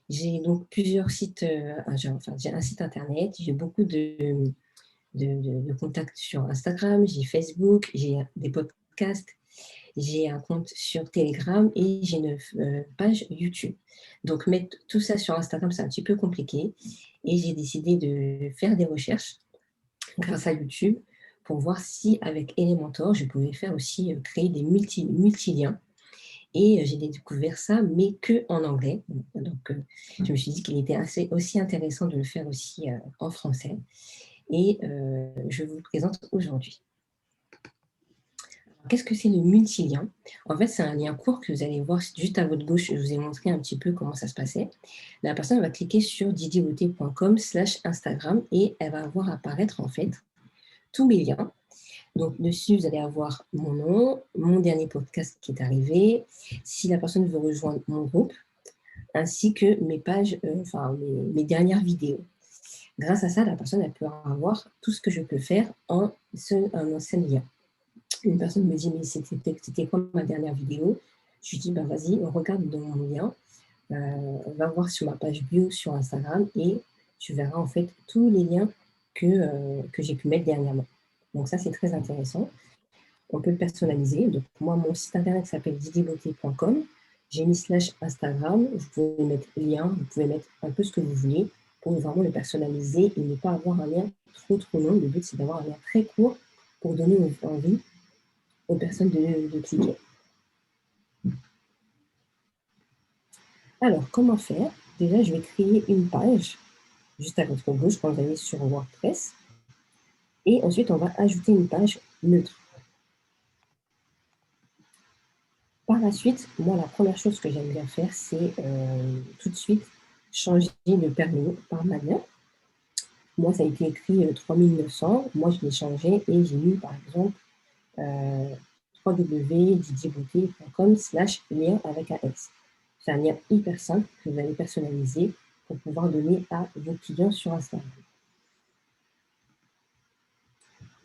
J'ai donc plusieurs sites, j'ai un site internet, j'ai beaucoup de contacts sur Instagram, j'ai Facebook, j'ai des podcasts, j'ai un compte sur Telegram et j'ai une page YouTube. Donc mettre tout ça sur Instagram, c'est un petit peu compliqué et j'ai décidé de faire des recherches grâce à YouTube pour voir si avec Elementor, je pouvais faire aussi, créer des multiliens et j'ai découvert ça, mais que en anglais. Donc je me suis dit qu'il était assez aussi intéressant de le faire aussi, en français et je vous le présente aujourd'hui. Qu'est-ce que c'est le multilien? En fait, c'est un lien court que vous allez voir juste à votre gauche. Je vous ai montré un petit peu comment ça se passait. La personne va cliquer sur didierbeauté.com/Instagram et elle va voir apparaître en fait tous mes liens. Donc dessus, vous allez avoir mon nom, mon dernier podcast qui est arrivé, si la personne veut rejoindre mon groupe, ainsi que mes pages, mes dernières vidéos. Grâce à ça, la personne elle peut avoir tout ce que je peux faire un seul lien. Une personne me dit, mais c'était quoi ma dernière vidéo? Je lui dis, bah, vas-y, on regarde dans mon lien, va voir sur ma page bio sur Instagram et tu verras en fait tous les liens que j'ai pu mettre dernièrement. Donc ça, c'est très intéressant. On peut le personnaliser. Donc moi, mon site internet s'appelle didierbeauté.com. J'ai mis /Instagram. Vous pouvez mettre lien, vous pouvez mettre un peu ce que vous voulez pour vraiment le personnaliser et ne pas avoir un lien trop long. Le but, c'est d'avoir un lien très court pour donner envie aux personnes de cliquer. Alors, comment faire? Déjà, je vais créer une page juste à votre gauche quand vous allez sur WordPress. Et ensuite, on va ajouter une page neutre. Par la suite, moi, la première chose que j'aime bien faire, c'est tout de suite changer le permis par Mania. Moi, ça a été écrit 3900. Moi, je l'ai changé et j'ai mis, par exemple, www.didierbeauté.com/lien avec un S. C'est un lien hyper simple que vous allez personnaliser pour pouvoir donner à vos clients sur Instagram.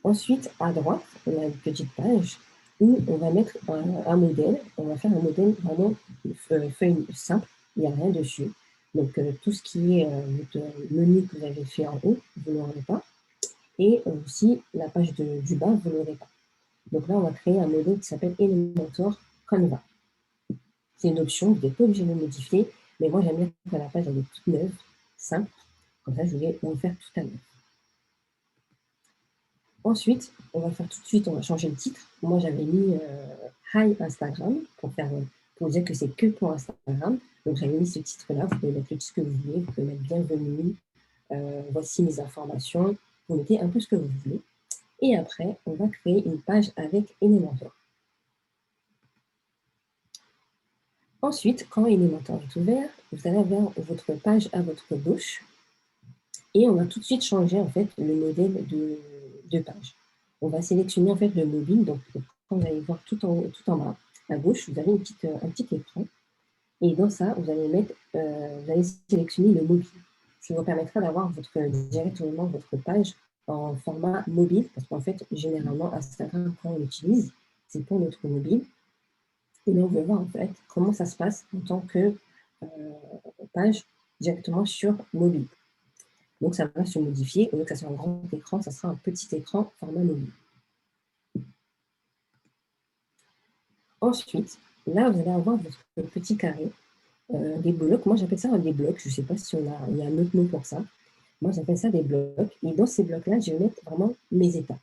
Ensuite, à droite, on a une petite page où on va mettre un modèle. On va faire un modèle vraiment feuille simple, il n'y a rien dessus. Donc, tout ce qui est votre menu que vous avez fait en haut, vous ne l'aurez pas. Et aussi, la page du bas, vous ne l'aurez pas. Donc là, on va créer un modèle qui s'appelle Elementor Canva. C'est une option, vous n'êtes pas obligé de le modifier, mais moi, j'aime bien que la page elle est toute neuve, simple. Comme ça, je vais vous le faire tout à l'heure. Ensuite, on va faire tout de suite, on va changer le titre. Moi, j'avais mis Hi Instagram pour dire que c'est que pour Instagram. Donc, j'avais mis ce titre-là. Vous pouvez mettre le titre que vous voulez. Vous pouvez mettre bienvenue. Voici mes informations. Vous mettez un peu ce que vous voulez. Et après, on va créer une page avec Elementor. Ensuite, quand Elementor est ouvert, vous allez avoir votre page à votre gauche. Et on va tout de suite changer en fait le modèle de page. On va sélectionner en fait le mobile. Donc, quand vous allez voir tout en bas à gauche, vous avez un petit écran. Et dans ça, vous allez sélectionner le mobile. Ce qui vous permettra d'avoir directement votre page en format mobile. Parce qu'en fait, généralement, Instagram, quand on l'utilise, c'est pour notre mobile. Et là, on va voir en fait comment ça se passe en tant que page directement sur mobile. Donc, ça va se modifier. Au lieu que ça soit un grand écran, ça sera un petit écran format mobile. Ensuite, là, vous allez avoir votre petit carré, des blocs. Moi, j'appelle ça des blocs. Je ne sais pas si il y a un autre mot pour ça. Moi, j'appelle ça des blocs. Et dans ces blocs-là, je vais mettre vraiment mes étapes.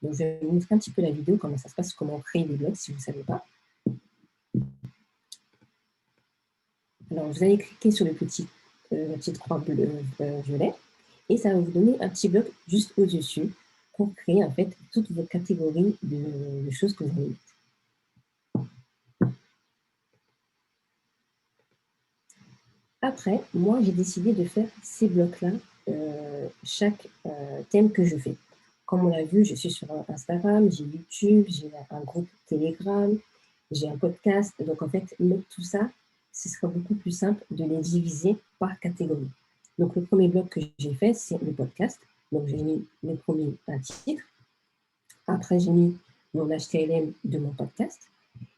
Donc, je vais vous montrer un petit peu la vidéo, comment ça se passe, comment créer des blocs, si vous ne savez pas. Alors, vous allez cliquer sur la petite croix violet. Et ça va vous donner un petit bloc juste au-dessus pour créer en fait toutes vos catégories de choses que vous allez mettre. Après, moi, j'ai décidé de faire ces blocs-là, chaque thème que je fais. Comme on l'a vu, je suis sur Instagram, j'ai YouTube, j'ai un groupe Telegram, j'ai un podcast. Donc, en fait, mettre tout ça, ce sera beaucoup plus simple de les diviser par catégorie. Donc, le premier bloc que j'ai fait, c'est le podcast. Donc, j'ai mis le premier titre. Après, j'ai mis mon HTML de mon podcast.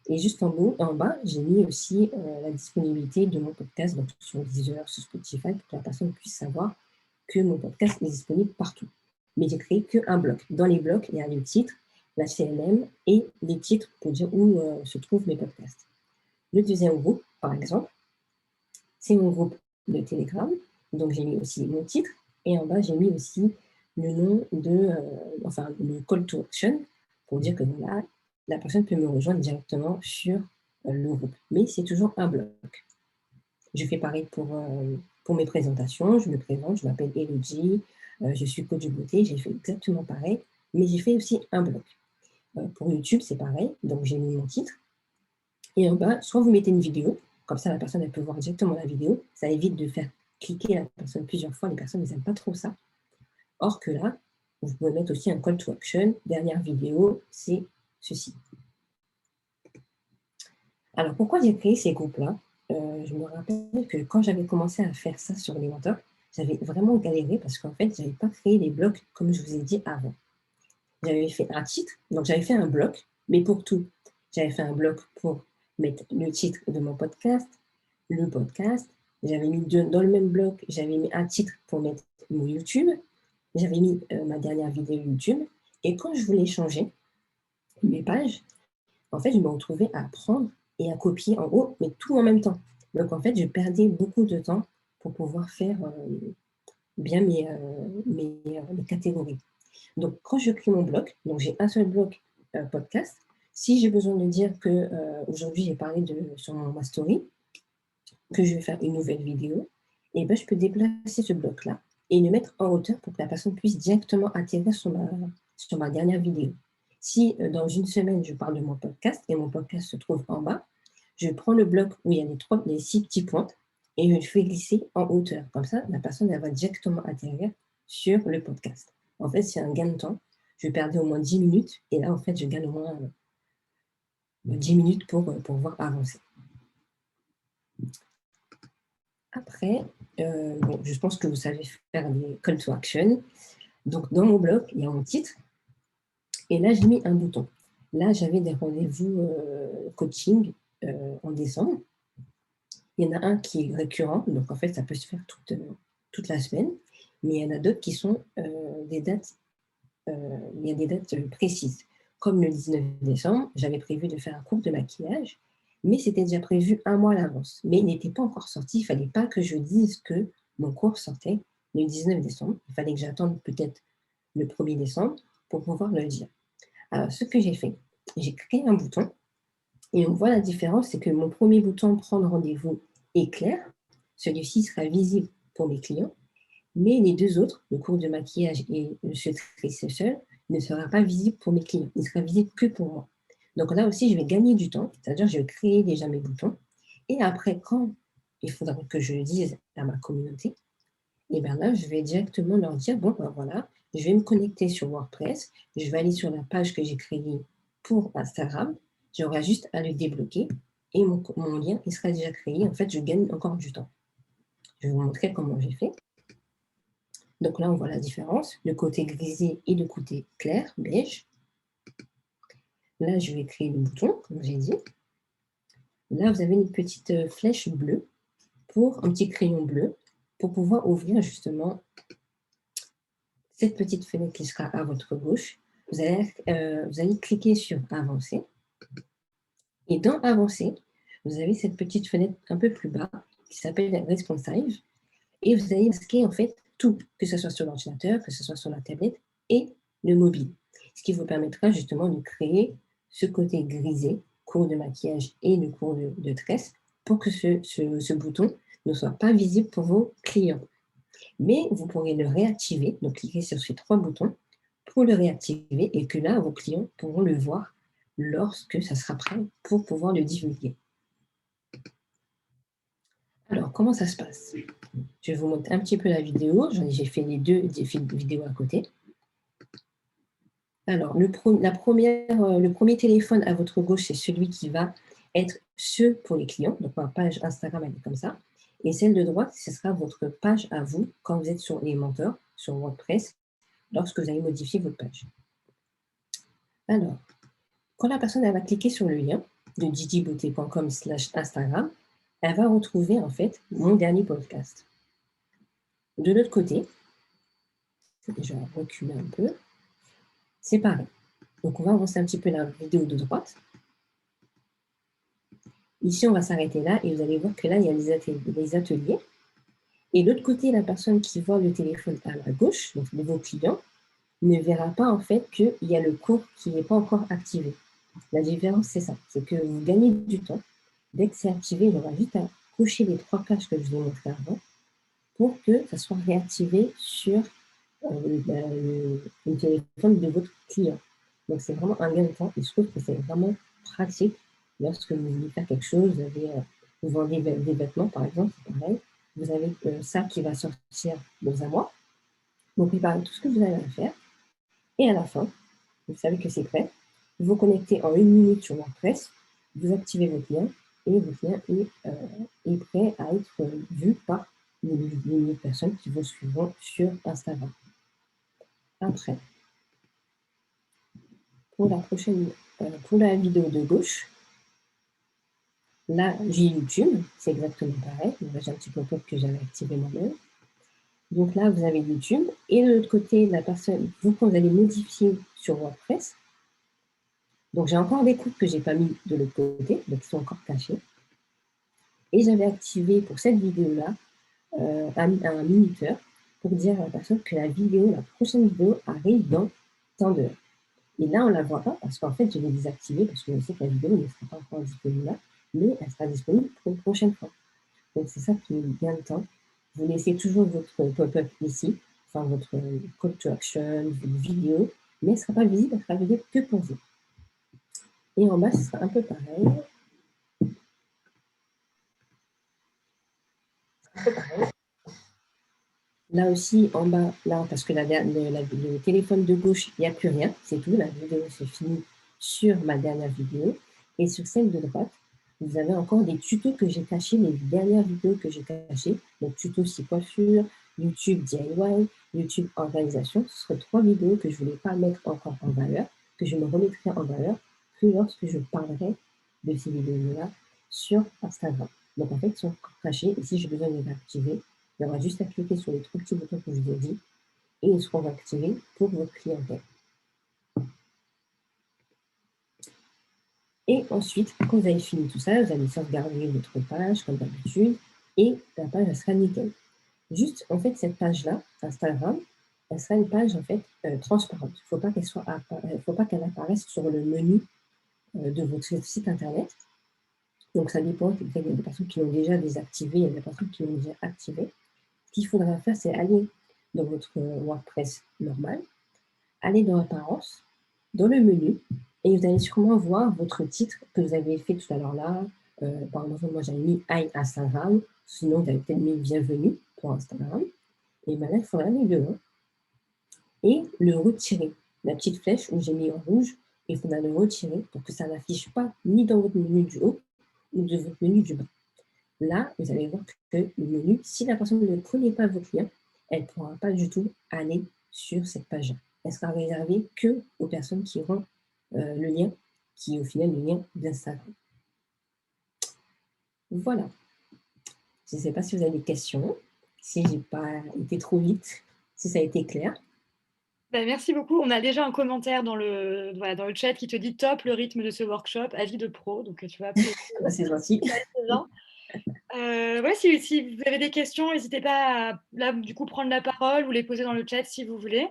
Et juste en bas, j'ai mis aussi la disponibilité de mon podcast, donc sur Deezer, sur Spotify, pour que la personne puisse savoir que mon podcast est disponible partout. Mais j'ai créé qu'un bloc. Dans les blocs, il y a le titre, la CLM et les titres pour dire où se trouvent mes podcasts. Le deuxième groupe, par exemple, c'est mon groupe de Telegram. Donc, j'ai mis aussi mon titre. Et en bas, j'ai mis aussi le nom le call to action pour dire que voilà, la personne peut me rejoindre directement sur le groupe. Mais c'est toujours un bloc. Je fais pareil pour mes présentations. Je me présente, je m'appelle Elodie, je suis coach de beauté. J'ai fait exactement pareil, mais j'ai fait aussi un bloc. Pour YouTube, c'est pareil. Donc, j'ai mis mon titre. Et en bas, soit vous mettez une vidéo, comme ça la personne elle peut voir directement la vidéo. Ça évite de faire cliquer la personne plusieurs fois. Les personnes n'aiment pas trop ça. Or que là, vous pouvez mettre aussi un call to action. Dernière vidéo, c'est ceci. Alors, pourquoi j'ai créé ces groupes-là? Je me rappelle que quand j'avais commencé à faire ça sur les mentors, j'avais vraiment galéré parce qu'en fait, je n'avais pas créé les blocs comme je vous ai dit avant. J'avais fait un titre, donc j'avais fait un bloc, mais pour tout. J'avais fait un bloc pour mettre le titre de mon podcast, le podcast. J'avais mis dans le même bloc, j'avais mis un titre pour mettre mon YouTube. J'avais mis ma dernière vidéo YouTube. Et quand je voulais changer mes pages, en fait, je me retrouvais à prendre et à copier en haut, mais tout en même temps. Donc, en fait, je perdais beaucoup de temps pour pouvoir faire bien mes catégories. Donc, quand je crée mon bloc, donc j'ai un seul bloc podcast. Si j'ai besoin de dire que aujourd'hui j'ai parlé sur ma story, que je vais faire une nouvelle vidéo, et ben, je peux déplacer ce bloc-là et le mettre en hauteur pour que la personne puisse directement atterrir sur ma dernière vidéo. Si dans une semaine, je parle de mon podcast et mon podcast se trouve en bas, je prends le bloc où il y a les 6 petits points et je le fais glisser en hauteur. Comme ça, la personne elle va directement atterrir sur le podcast. En fait, c'est un gain de temps. Je perdais au moins 10 minutes et là, en fait, je gagne au moins 10 minutes pour pouvoir avancer. Après, je pense que vous savez faire des call to action. Donc, dans mon blog, il y a mon titre. Et là, j'ai mis un bouton. Là, j'avais des rendez-vous coaching en décembre. Il y en a un qui est récurrent. Donc, en fait, ça peut se faire toute la semaine. Mais il y en a d'autres qui sont des dates. Il y a des dates précises. Comme le 19 décembre, j'avais prévu de faire un cours de maquillage. Mais c'était déjà prévu un mois à l'avance. Mais il n'était pas encore sorti. Il ne fallait pas que je dise que mon cours sortait le 19 décembre. Il fallait que j'attende peut-être le 1er décembre pour pouvoir le dire. Alors, ce que j'ai fait, j'ai créé un bouton. Et on voit la différence, c'est que mon premier bouton prendre rendez-vous est clair. Celui-ci sera visible pour mes clients. Mais les deux autres, le cours de maquillage et le secret seul, ne sera pas visible pour mes clients. Il sera visible que pour moi. Donc là aussi, je vais gagner du temps, c'est-à-dire je vais créer déjà mes boutons. Et après, quand il faudra que je le dise à ma communauté, et bien là, je vais directement leur dire, bon, ben voilà, je vais me connecter sur WordPress, je vais aller sur la page que j'ai créée pour Instagram, j'aurai juste à le débloquer et mon lien, il sera déjà créé. En fait, je gagne encore du temps. Je vais vous montrer comment j'ai fait. Donc là, on voit la différence, le côté grisé et le côté clair, beige. Là, je vais créer le bouton, comme j'ai dit. Là, vous avez une petite flèche bleue, un petit crayon bleu, pour pouvoir ouvrir justement cette petite fenêtre qui sera à votre gauche. Vous allez cliquer sur Avancer. Et dans Avancer, vous avez cette petite fenêtre un peu plus bas qui s'appelle Responsive. Et vous allez masquer en fait tout, que ce soit sur l'ordinateur, que ce soit sur la tablette et le mobile. Ce qui vous permettra justement de créer ce côté grisé, cours de maquillage et le cours de tresse, pour que ce bouton ne soit pas visible pour vos clients. Mais vous pourrez le réactiver, donc cliquez sur ces 3 boutons pour le réactiver et que là, vos clients pourront le voir lorsque ça sera prêt pour pouvoir le divulguer. Alors, comment ça se passe? Je vais vous montrer un petit peu la vidéo. J'ai fait les deux vidéos à côté. Alors, le premier téléphone à votre gauche, c'est celui qui va être pour les clients. Donc, ma page Instagram, elle est comme ça. Et celle de droite, ce sera votre page à vous quand vous êtes sur les mentors, sur WordPress, lorsque vous allez modifier votre page. Alors, quand la personne elle va cliquer sur le lien, de didibeauté.com/Instagram, elle va retrouver en fait mon dernier podcast. De l'autre côté, je vais reculer un peu, c'est pareil. Donc on va avancer un petit peu la vidéo de droite. Ici, on va s'arrêter là et vous allez voir que là, il y a les ateliers. Et de l'autre côté, la personne qui voit le téléphone à la gauche, donc de vos clients, ne verra pas en fait qu'il y a le cours qui n'est pas encore activé. La différence, c'est ça, c'est que vous gagnez du temps. Dès que c'est activé, il aura juste à cocher les 3 pages que je vous ai montrées avant pour que ça soit réactivé sur le téléphone de votre client. Donc, c'est vraiment un gain de temps et je trouve que c'est vraiment pratique lorsque vous voulez faire quelque chose. Vous vendez des vêtements, par exemple, c'est pareil. Vous avez ça qui va sortir dans un mois. Vous préparez tout ce que vous avez à faire et à la fin, vous savez que c'est prêt. Vous vous connectez en 1 minute sur WordPress, vous activez votre lien et votre lien est prêt à être vu par les personnes qui vous suivront sur Instagram. Après, pour la vidéo de gauche, là, j'ai YouTube, c'est exactement pareil. Là, j'ai un petit pop-up que j'avais activé moi-même. Donc là, vous avez YouTube. Et de l'autre côté, la personne, vous allez modifier sur WordPress. Donc, j'ai encore des coupes que je n'ai pas mis de l'autre côté, donc qui sont encore cachés. Et j'avais activé pour cette vidéo-là un minuteur pour dire à la personne que la prochaine vidéo arrive dans tant d'heures. Et là, on ne la voit pas parce qu'en fait, je l'ai désactivée parce que je sais que la vidéo ne sera pas encore disponible là, mais elle sera disponible pour une prochaine fois. Donc, c'est ça qui est bien le temps. Vous laissez toujours votre pop-up ici, enfin votre call to action, votre vidéo, mais elle ne sera pas visible, elle sera visible que pour vous. Et en bas, ce sera un peu pareil. Là aussi, en bas, là, parce que le téléphone de gauche, il n'y a plus rien, c'est tout. La vidéo se finit sur ma dernière vidéo. Et sur celle de droite, vous avez encore des tutos que j'ai cachés, les dernières vidéos que j'ai cachées. Donc, tuto 6 coiffure, YouTube DIY, YouTube organisation. Ce seraient 3 vidéos que je ne voulais pas mettre encore en valeur, que je me remettrai en valeur que lorsque je parlerai de ces vidéos-là sur Instagram. Donc, en fait, ils sont cachés. Et si j'ai besoin de les activer, il y aura juste à cliquer sur les 3 petits boutons que je vous ai dit et ils seront activés pour votre clientèle. Et ensuite, quand vous avez fini tout ça, vous allez sauvegarder votre page comme d'habitude et la page elle sera nickel. Juste, en fait, cette page-là, Instagram, elle sera une page en fait transparente. Il ne faut pas qu'elle apparaisse sur le menu de votre site internet. Donc, ça dépend. Il y a des personnes qui l'ont déjà désactivé, il y a des personnes qui l'ont déjà activé. Ce qu'il faudra faire, c'est aller dans votre WordPress normal, aller dans Apparence, dans le menu, et vous allez sûrement voir votre titre que vous avez fait tout à l'heure là. Par exemple, moi j'avais mis Hi Instagram, sinon vous avez peut-être mis Bienvenue pour Instagram. Et bien là, il faudra aller dedans et le retirer. La petite flèche où j'ai mis en rouge, il faudra le retirer pour que ça n'affiche pas ni dans votre menu du haut ou de votre menu du bas. Là, vous allez voir que le menu, si la personne ne connaît pas votre lien, elle ne pourra pas du tout aller sur cette page. Elle sera réservée que aux personnes qui auront le lien, qui est au final le lien d'Instagram. Voilà. Je ne sais pas si vous avez des questions, si je n'ai pas été trop vite, si ça a été clair. Bah, merci beaucoup. On a déjà un commentaire dans le chat qui te dit top le rythme de ce workshop, avis de pro. Donc, tu vois, C'est gentil. c'est bien. Ouais, si vous avez des questions, n'hésitez pas à là, du coup, prendre la parole ou les poser dans le chat si vous voulez.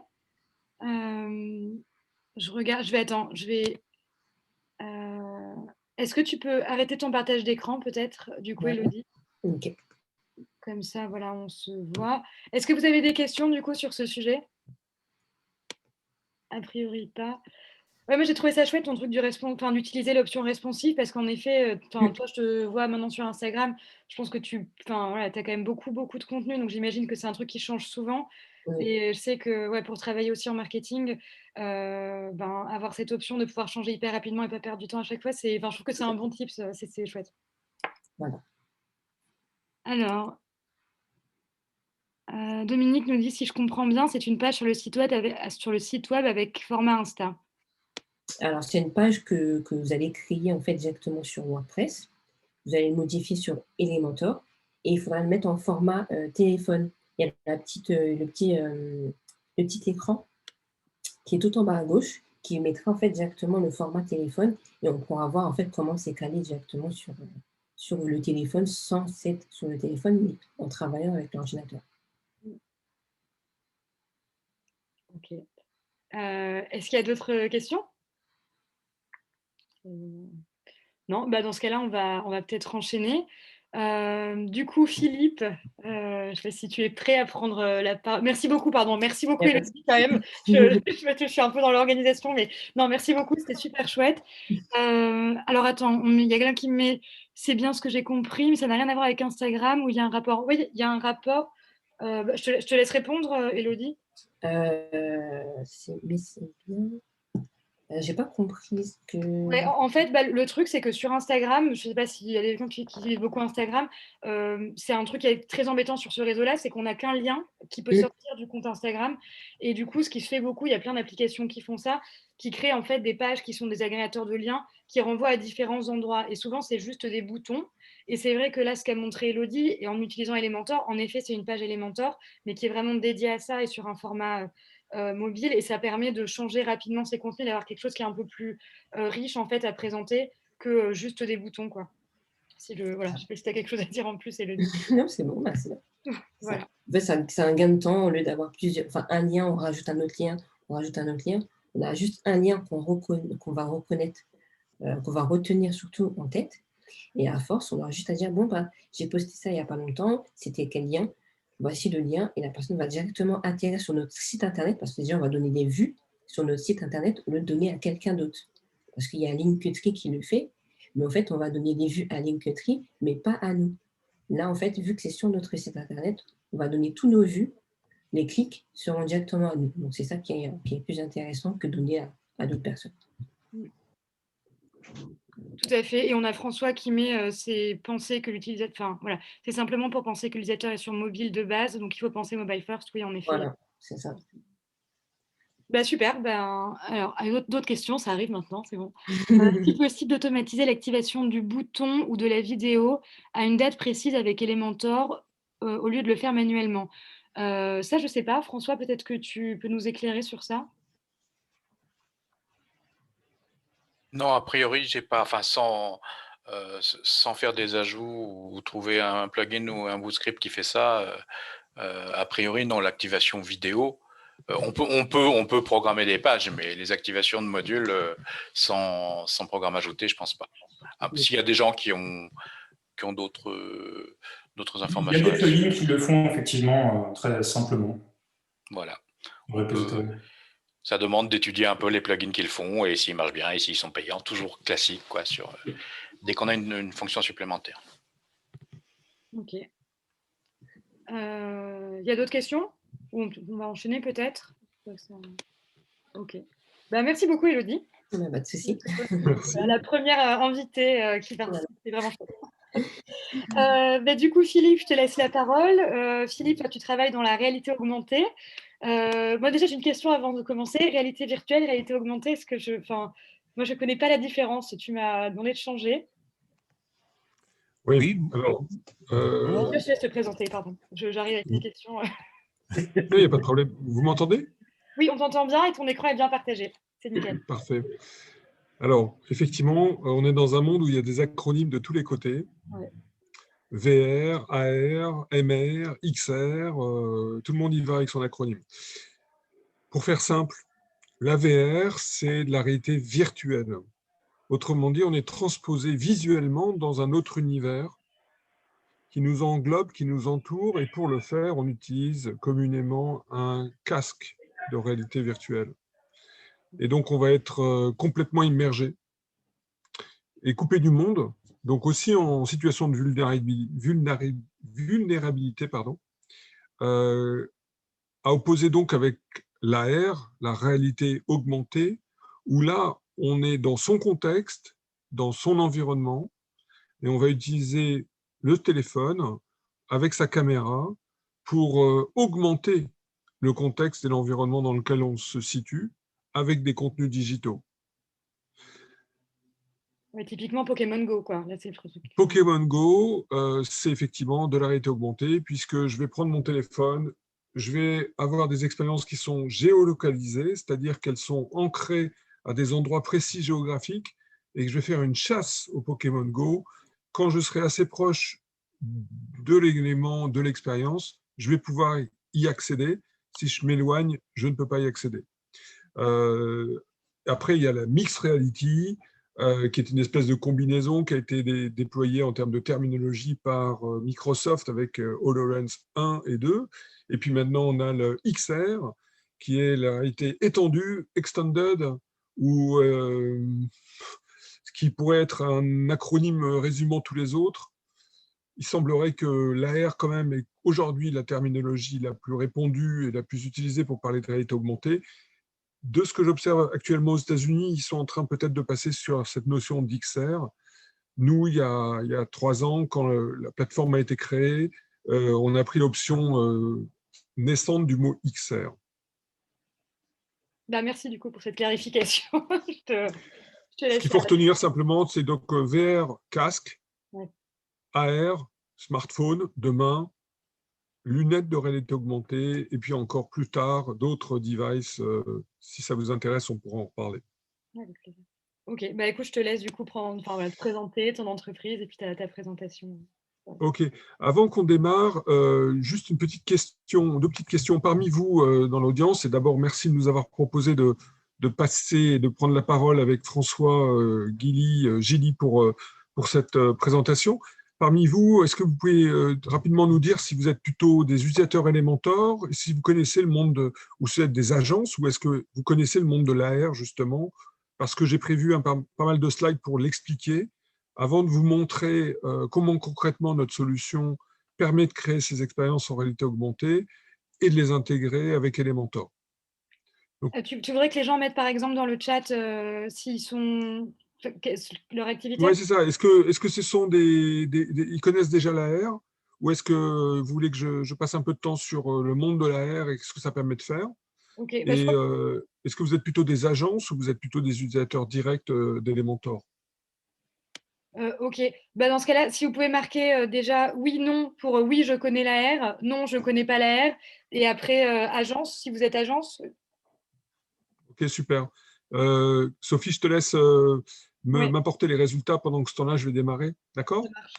Je regarde, est-ce que tu peux arrêter ton partage d'écran peut-être, du coup, Ouais. Elodie? Ok. Comme ça, voilà, on se voit. Est-ce que vous avez des questions du coup sur ce sujet? A priori pas. Ouais, moi j'ai trouvé ça chouette ton truc d'utiliser l'option responsive parce qu'en effet, toi je te vois maintenant sur Instagram, je pense que voilà, tu as quand même beaucoup de contenu, donc j'imagine que c'est un truc qui change souvent. Oui. Et je sais que ouais, pour travailler aussi en marketing, avoir cette option de pouvoir changer hyper rapidement et pas perdre du temps à chaque fois, je trouve que c'est un bon tip, c'est chouette. Voilà. Alors, Dominique nous dit si je comprends bien, c'est une page sur le site web avec format Insta. Alors, c'est une page que vous allez créer en fait directement sur WordPress. Vous allez le modifier sur Elementor et il faudra le mettre en format téléphone. Il y a le petit écran qui est tout en bas à gauche qui mettra en fait directement le format téléphone et on pourra voir en fait comment c'est calé directement sur le téléphone sans être sur le téléphone, mais en travaillant avec l'ordinateur. Ok. Est-ce qu'il y a d'autres questions? Non, bah dans ce cas-là, on va peut-être enchaîner. Du coup, Philippe, je ne sais pas si tu es prêt à prendre la parole. Merci beaucoup, pardon. Merci beaucoup, Élodie, quand même. Je suis un peu dans l'organisation, mais non, merci beaucoup, c'était super chouette. Alors, attends, il y a quelqu'un qui me met c'est bien ce que j'ai compris, mais ça n'a rien à voir avec Instagram où il y a un rapport. Oui, il y a un rapport. Je te laisse répondre, Élodie. Mais c'est bien. J'ai pas compris ce que. Ouais, en fait, bah, le truc, c'est que sur Instagram, je sais pas s'il y a des gens qui utilisent beaucoup Instagram, c'est un truc qui est très embêtant sur ce réseau-là, c'est qu'on n'a qu'un lien qui peut sortir du compte Instagram. Et du coup, ce qui se fait beaucoup, il y a plein d'applications qui font ça, qui créent en fait des pages qui sont des agrégateurs de liens, qui renvoient à différents endroits. Et souvent, c'est juste des boutons. Et c'est vrai que là, ce qu'a montré Elodie, et en utilisant Elementor, en effet, c'est une page Elementor, mais qui est vraiment dédiée à ça et sur un format mobile. Et ça permet de changer rapidement ses contenus, d'avoir quelque chose qui est un peu plus riche en fait à présenter que juste des boutons, quoi. Voilà, je sais pas si tu as quelque chose à dire en plus, Elodie. Non, c'est bon, bah, c'est bon. Voilà. En fait, c'est un gain de temps au lieu d'avoir plusieurs. Enfin, un lien, on rajoute un autre lien, on rajoute un autre lien. On a juste un lien qu'on va reconnaître, qu'on va retenir surtout en tête. Et à force, on aura juste à dire bon, bah, j'ai posté ça il n'y a pas longtemps, c'était quel lien? Voici le lien. Et la personne va directement atterrir sur notre site internet parce que déjà, on va donner des vues sur notre site internet au lieu de donner à quelqu'un d'autre. Parce qu'il y a Linktree qui le fait, mais en fait, on va donner des vues à Linktree, mais pas à nous. Là, en fait, vu que c'est sur notre site internet, on va donner tous nos vues, les clics seront directement à nous. Donc, c'est ça qui est plus intéressant que de donner à d'autres personnes. Tout à fait. Et on a François qui met c'est penser que l'utilisateur. Enfin, voilà. C'est simplement pour penser que l'utilisateur est sur mobile de base. Donc, il faut penser mobile first. Oui, en effet. Voilà, c'est ça. Bah, super. Ben, alors, d'autres questions, ça arrive maintenant, c'est bon. Est-il possible d'automatiser l'activation du bouton ou de la vidéo à une date précise avec Elementor au lieu de le faire manuellement? Ça, je ne sais pas. François, peut-être que tu peux nous éclairer sur ça? Non, a priori, j'ai pas, enfin, sans faire des ajouts ou trouver un plugin ou un Bootstrip qui fait ça, a priori, non, l'activation vidéo, on peut programmer des pages, mais les activations de modules sans programme ajouté, je pense pas. S'il y a des gens qui ont d'autres informations. Il y a des plugins qui le font effectivement très simplement. Voilà. Ça demande d'étudier un peu les plugins qu'ils font et s'ils marchent bien et s'ils sont payants, toujours classique quoi, dès qu'on a une fonction supplémentaire. Ok. Il y a d'autres questions? On va enchaîner peut-être. Ok. Bah, merci beaucoup, Elodie. Pas de souci. La première invitée qui participe, c'est vraiment chouette. Du coup, Philippe, je te laisse la parole. Philippe, tu travailles dans la réalité augmentée. Moi, déjà, j'ai une question avant de commencer. Réalité virtuelle, réalité augmentée, moi, je ne connais pas la différence. Tu m'as demandé de changer. Oui, alors... Je te laisse te présenter, pardon. J'arrive avec mes questions. Non, il n'y a pas de problème. Vous m'entendez? Oui, on t'entend bien et ton écran est bien partagé. C'est nickel. Parfait. Alors, effectivement, on est dans un monde où il y a des acronymes de tous les côtés. Ouais. VR, AR, MR, XR, tout le monde y va avec son acronyme. Pour faire simple, la VR, c'est de la réalité virtuelle. Autrement dit, on est transposé visuellement dans un autre univers qui nous englobe, qui nous entoure, et pour le faire, on utilise communément un casque de réalité virtuelle. Et donc, on va être complètement immergé et coupé du monde, donc aussi en situation de vulnérabilité, à opposer donc avec l'AR, la réalité augmentée, où là, on est dans son contexte, dans son environnement, et on va utiliser le téléphone avec sa caméra pour augmenter le contexte et l'environnement dans lequel on se situe avec des contenus digitaux. Ouais, typiquement Pokémon Go, quoi. Là, c'est le truc. Pokémon Go, c'est effectivement de la réalité augmentée, puisque je vais prendre mon téléphone, je vais avoir des expériences qui sont géolocalisées, c'est-à-dire qu'elles sont ancrées à des endroits précis géographiques, et que je vais faire une chasse au Pokémon Go. Quand je serai assez proche de l'élément, de l'expérience, je vais pouvoir y accéder. Si je m'éloigne, je ne peux pas y accéder. Après, il y a la mixed reality, qui est une espèce de combinaison qui a été déployée en termes de terminologie par Microsoft avec HoloLens 1 et 2. Et puis maintenant, on a le XR, qui est la réalité étendue, extended, ou ce qui pourrait être un acronyme résumant tous les autres. Il semblerait que l'AR, quand même, est aujourd'hui la terminologie la plus répandue et la plus utilisée pour parler de réalité augmentée. De ce que j'observe actuellement aux États-Unis, ils sont en train peut-être de passer sur cette notion d'XR. Nous, il y a 3 ans, quand la plateforme a été créée, on a pris l'option naissante du mot XR. Bah, merci du coup pour cette clarification. je te Ce laisse qu'il faut là. retenir simplement, c'est donc VR, casque, Ouais. AR, smartphone, demain, lunettes de réalité augmentée, et puis encore plus tard, d'autres devices. Si ça vous intéresse, on pourra en reparler. Ouais, avec plaisir. Ok, bah écoute, je te laisse du coup te présenter ton entreprise et puis ta présentation. Ok. Avant qu'on démarre, juste une petite question, 2 petites questions parmi vous dans l'audience. Et d'abord, merci de nous avoir proposé de passer et de prendre la parole avec François Gilly pour cette présentation. Parmi vous, est-ce que vous pouvez rapidement nous dire si vous êtes plutôt des utilisateurs Elementor, si vous connaissez le monde, ou si vous êtes des agences, ou est-ce que vous connaissez le monde de l'AR, justement, parce que j'ai prévu pas mal de slides pour l'expliquer. Avant de vous montrer comment concrètement notre solution permet de créer ces expériences en réalité augmentée et de les intégrer avec Elementor. Tu voudrais que les gens mettent par exemple dans le chat s'ils sont leur activité? Oui, c'est ça. Est-ce que ce sont ils connaissent déjà l'AR, ou est-ce que vous voulez que je passe un peu de temps sur le monde de l'AR et ce que ça permet de faire? Ok, bah, Et est-ce que vous êtes plutôt des agences ou vous êtes plutôt des utilisateurs directs d'Elementor? ok, bah, dans ce cas-là, si vous pouvez marquer déjà oui, non pour oui, je connais la R, non, je connais pas la R, et après agence, si vous êtes agence. Ok, super. Sophie, je te laisse Oui, m'apporter les résultats pendant que ce temps-là, je vais démarrer. D'accord? ça marche.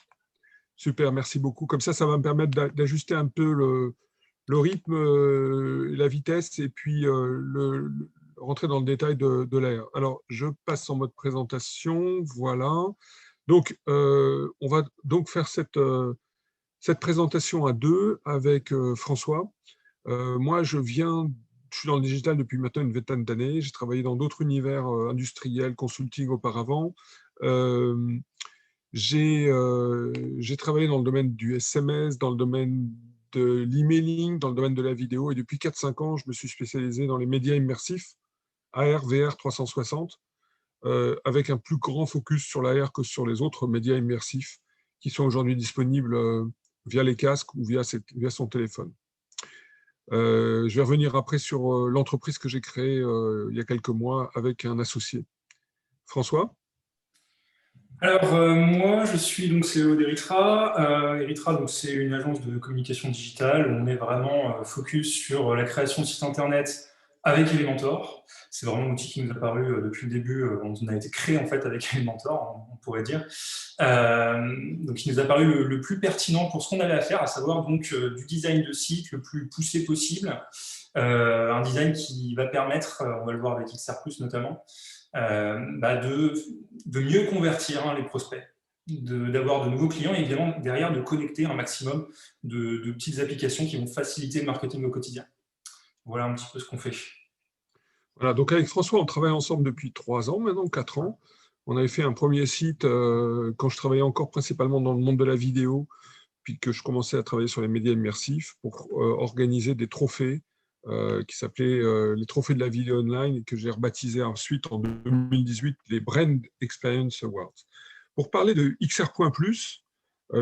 Super, merci beaucoup. Comme ça va me permettre d'ajuster un peu le rythme, la vitesse, et puis rentrer dans le détail de l'AR. Alors, je passe en mode présentation. Voilà. Donc, on va donc faire cette présentation à 2 avec François. Moi, je suis dans le digital depuis maintenant une vingtaine d'années. J'ai travaillé dans d'autres univers industriels, consulting auparavant. J'ai travaillé dans le domaine du SMS, dans le domaine de l'emailing, dans le domaine de la vidéo. Et depuis 4-5 ans, je me suis spécialisé dans les médias immersifs, AR, VR 360, avec un plus grand focus sur l'AR que sur les autres médias immersifs qui sont aujourd'hui disponibles via les casques ou via son téléphone. Je vais revenir après sur l'entreprise que j'ai créée il y a quelques mois avec un associé. François? Alors, moi, je suis donc CEO d'Eritra. Eritra, donc, c'est une agence de communication digitale où on est vraiment focus sur la création de sites internet avec Elementor. C'est vraiment un outil qui nous a paru depuis le début. On a été créé en fait avec Elementor, on pourrait dire. Donc, il nous a paru le plus pertinent pour ce qu'on avait à faire, à savoir donc du design de site le plus poussé possible. Un design qui va permettre, on va le voir avec XR+, notamment, de mieux convertir les prospects, d'avoir de nouveaux clients et évidemment derrière de connecter un maximum de petites applications qui vont faciliter le marketing au quotidien. Voilà un petit peu ce qu'on fait. Voilà, donc avec François, on travaille ensemble depuis 3 ans, maintenant 4 ans. On avait fait un premier site quand je travaillais encore principalement dans le monde de la vidéo, puis que je commençais à travailler sur les médias immersifs pour organiser des trophées qui s'appelaient les trophées de la vidéo online, et que j'ai rebaptisé ensuite en 2018 les Brand Experience Awards. Pour parler de XR.+,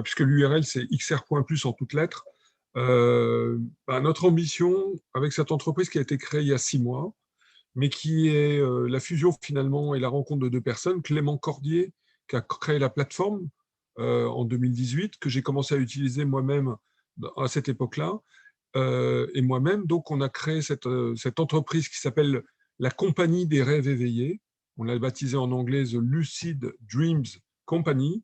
puisque l'URL c'est XR.+ en toutes lettres, notre ambition avec cette entreprise qui a été créée il y a 6 mois, mais qui est la fusion finalement et la rencontre de 2 personnes, Clément Cordier, qui a créé la plateforme en 2018, que j'ai commencé à utiliser moi-même à cette époque-là. Et moi-même, donc, on a créé cette entreprise qui s'appelle la Compagnie des rêves éveillés. On l'a baptisée en anglais The Lucid Dreams Company,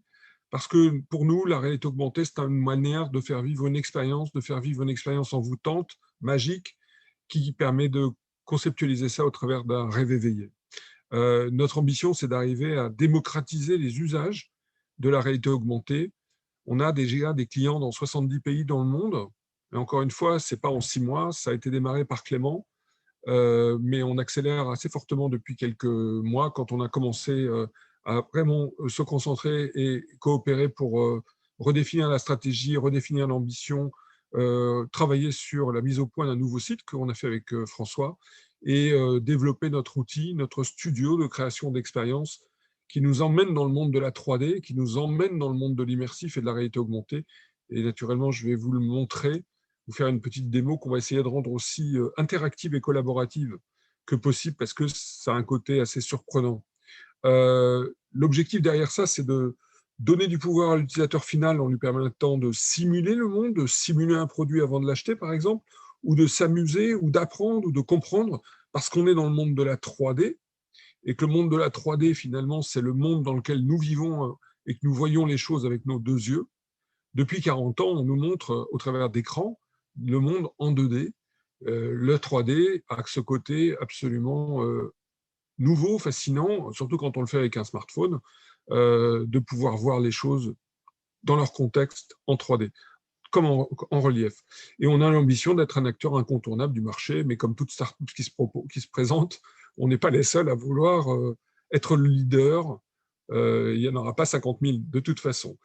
parce que pour nous, la réalité augmentée, c'est une manière de faire vivre une expérience, envoûtante, magique, qui permet de conceptualiser ça au travers d'un rêve éveillé. Notre ambition, c'est d'arriver à démocratiser les usages de la réalité augmentée. On a déjà des clients dans 70 pays dans le monde. Et encore une fois, ce n'est pas en 6 mois, ça a été démarré par Clément, mais on accélère assez fortement depuis quelques mois quand on a commencé à vraiment se concentrer et coopérer pour redéfinir la stratégie, redéfinir l'ambition, travailler sur la mise au point d'un nouveau site qu'on a fait avec François et développer notre outil, notre studio de création d'expériences qui nous emmène dans le monde de la 3D, qui nous emmène dans le monde de l'immersif et de la réalité augmentée. Et naturellement, je vais vous le montrer, vous faire une petite démo qu'on va essayer de rendre aussi interactive et collaborative que possible parce que ça a un côté assez surprenant. L'objectif derrière ça, c'est de donner du pouvoir à l'utilisateur final en lui permettant de simuler le monde, de simuler un produit avant de l'acheter, par exemple, ou de s'amuser, ou d'apprendre, ou de comprendre, parce qu'on est dans le monde de la 3D, et que le monde de la 3D, finalement, c'est le monde dans lequel nous vivons et que nous voyons les choses avec nos deux yeux. Depuis 40 ans, on nous montre au travers d'écrans le monde en 2D. Le 3D a ce côté absolument nouveau, fascinant, surtout quand on le fait avec un smartphone, de pouvoir voir les choses dans leur contexte en 3D, comme en relief. Et on a l'ambition d'être un acteur incontournable du marché, mais comme toute start-up qui se présente, on n'est pas les seuls à vouloir être le leader. Il n'y en aura pas 50 000 de toute façon.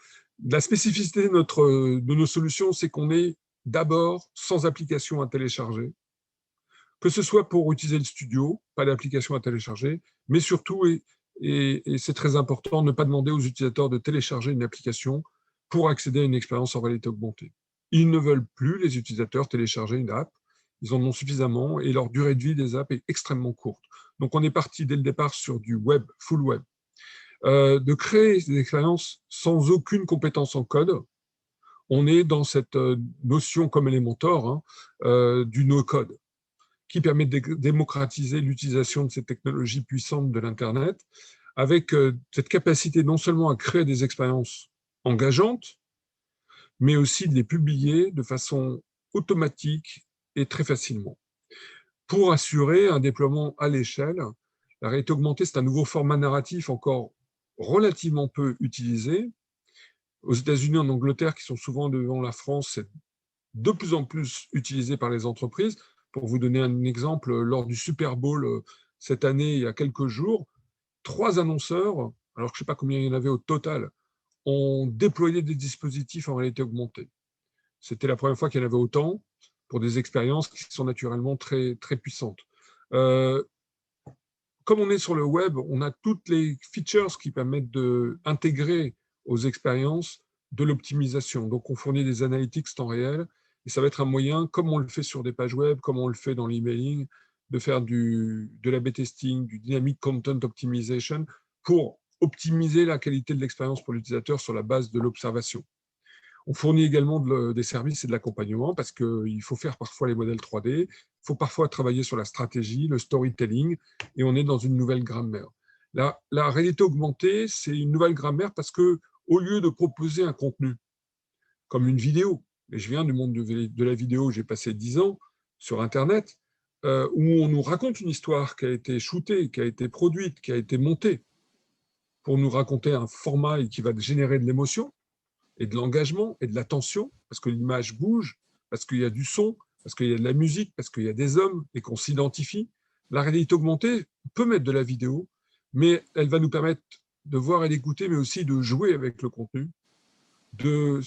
La spécificité de nos solutions, c'est qu'on est d'abord sans application à télécharger, que ce soit pour utiliser le studio, pas d'application à télécharger, mais surtout, et c'est très important, ne pas demander aux utilisateurs de télécharger une application pour accéder à une expérience en réalité augmentée. Ils ne veulent plus, les utilisateurs, télécharger une app. Ils en ont suffisamment et leur durée de vie des apps est extrêmement courte. Donc, on est parti dès le départ sur du web, full web. De créer des expériences sans aucune compétence en code. On est dans cette notion comme Elementor du no-code, qui permet de démocratiser l'utilisation de ces technologies puissantes de l'Internet, avec cette capacité non seulement à créer des expériences engageantes, mais aussi de les publier de façon automatique et très facilement. Pour assurer un déploiement à l'échelle, la réalité augmentée, c'est un nouveau format narratif encore relativement peu utilisé. Aux États-Unis, en Angleterre, qui sont souvent devant la France, c'est de plus en plus utilisé par les entreprises. Pour vous donner un exemple, lors du Super Bowl cette année, il y a quelques jours, 3 annonceurs, alors que je ne sais pas combien il y en avait au total, ont déployé des dispositifs en réalité augmentée. C'était la première fois qu'il y en avait autant pour des expériences qui sont naturellement très, très puissantes. Comme on est sur le web, on a toutes les features qui permettent d'intégrer aux expériences de l'optimisation. Donc, on fournit des analytics temps réel et ça va être un moyen, comme on le fait sur des pages web, comme on le fait dans l'emailing, de faire de l'A/B testing, du dynamic content optimization pour optimiser la qualité de l'expérience pour l'utilisateur sur la base de l'observation. On fournit également des services et de l'accompagnement parce qu'il faut faire parfois les modèles 3D, il faut parfois travailler sur la stratégie, le storytelling, et on est dans une nouvelle grammaire. La réalité augmentée, c'est une nouvelle grammaire parce que au lieu de proposer un contenu comme une vidéo, et je viens du monde de la vidéo, j'ai passé 10 ans sur Internet, où on nous raconte une histoire qui a été shootée, qui a été produite, qui a été montée, pour nous raconter un format qui va générer de l'émotion, et de l'engagement et de l'attention, parce que l'image bouge, parce qu'il y a du son, parce qu'il y a de la musique, parce qu'il y a des hommes et qu'on s'identifie. La réalité augmentée peut mettre de la vidéo, mais elle va nous permettre de voir et d'écouter, mais aussi de jouer avec le contenu, de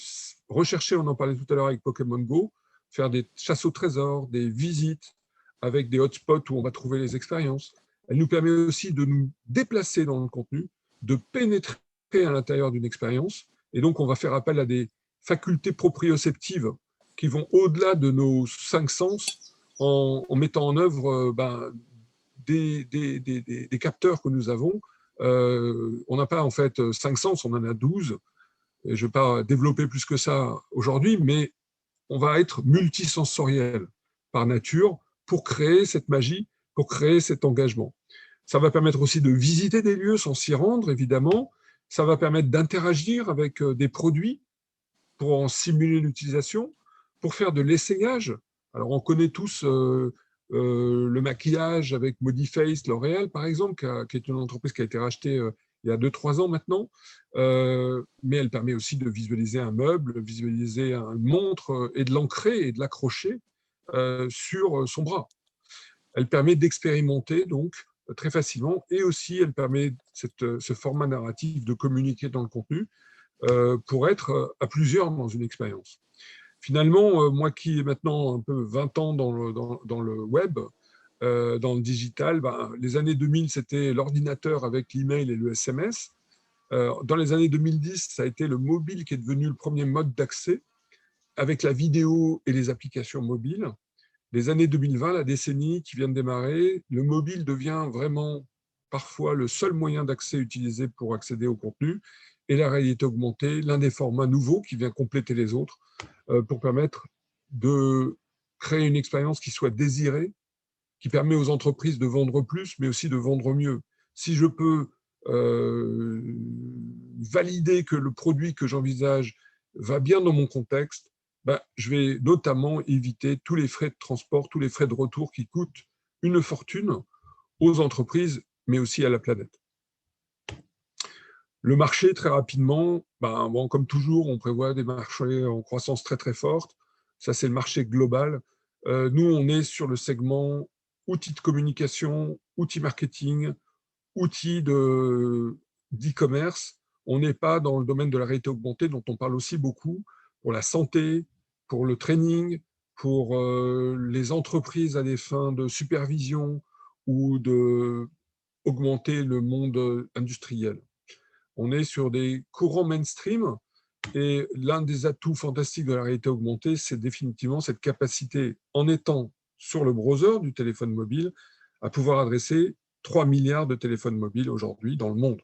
rechercher, on en parlait tout à l'heure avec Pokémon Go, faire des chasses au trésor, des visites avec des hotspots où on va trouver les expériences. Elle nous permet aussi de nous déplacer dans le contenu, de pénétrer à l'intérieur d'une expérience. Et donc, on va faire appel à des facultés proprioceptives qui vont au-delà de nos 5 sens en mettant en œuvre des capteurs que nous avons On n'a pas en fait 5 sens, on en a 12. Et je ne vais pas développer plus que ça aujourd'hui, mais on va être multisensoriel par nature pour créer cette magie, pour créer cet engagement. Ça va permettre aussi de visiter des lieux sans s'y rendre, évidemment. Ça va permettre d'interagir avec des produits pour en simuler l'utilisation, pour faire de l'essayage. Alors, on connaît tous le maquillage avec Modiface, L'Oréal, par exemple, qui est une entreprise qui a été rachetée il y a 2-3 ans maintenant, mais elle permet aussi de visualiser un meuble, visualiser une montre et de l'ancrer et de l'accrocher sur son bras. Elle permet d'expérimenter donc très facilement et aussi elle permet ce format narratif de communiquer dans le contenu pour être à plusieurs dans une expérience. Finalement, moi qui ai maintenant un peu 20 ans dans le web, dans le digital, les années 2000, c'était l'ordinateur avec l'email et le SMS. Dans les années 2010, ça a été le mobile qui est devenu le premier mode d'accès avec la vidéo et les applications mobiles. Les années 2020, la décennie qui vient de démarrer, le mobile devient vraiment parfois le seul moyen d'accès utilisé pour accéder au contenu, et la réalité augmentée, l'un des formats nouveaux qui vient compléter les autres pour permettre de créer une expérience qui soit désirée, qui permet aux entreprises de vendre plus, mais aussi de vendre mieux. Si je peux valider que le produit que j'envisage va bien dans mon contexte, je vais notamment éviter tous les frais de transport, tous les frais de retour qui coûtent une fortune aux entreprises, mais aussi à la planète. Le marché, très rapidement, comme toujours, on prévoit des marchés en croissance très très forte. Ça, c'est le marché global. Nous, on est sur le segment outils de communication, outils marketing, outils d'e-commerce. On n'est pas dans le domaine de la réalité augmentée, dont on parle aussi beaucoup, pour la santé, pour le training, pour les entreprises à des fins de supervision ou d'augmenter le monde industriel. On est sur des courants mainstream et l'un des atouts fantastiques de la réalité augmentée, c'est définitivement cette capacité, en étant sur le browser du téléphone mobile, à pouvoir adresser 3 milliards de téléphones mobiles aujourd'hui dans le monde.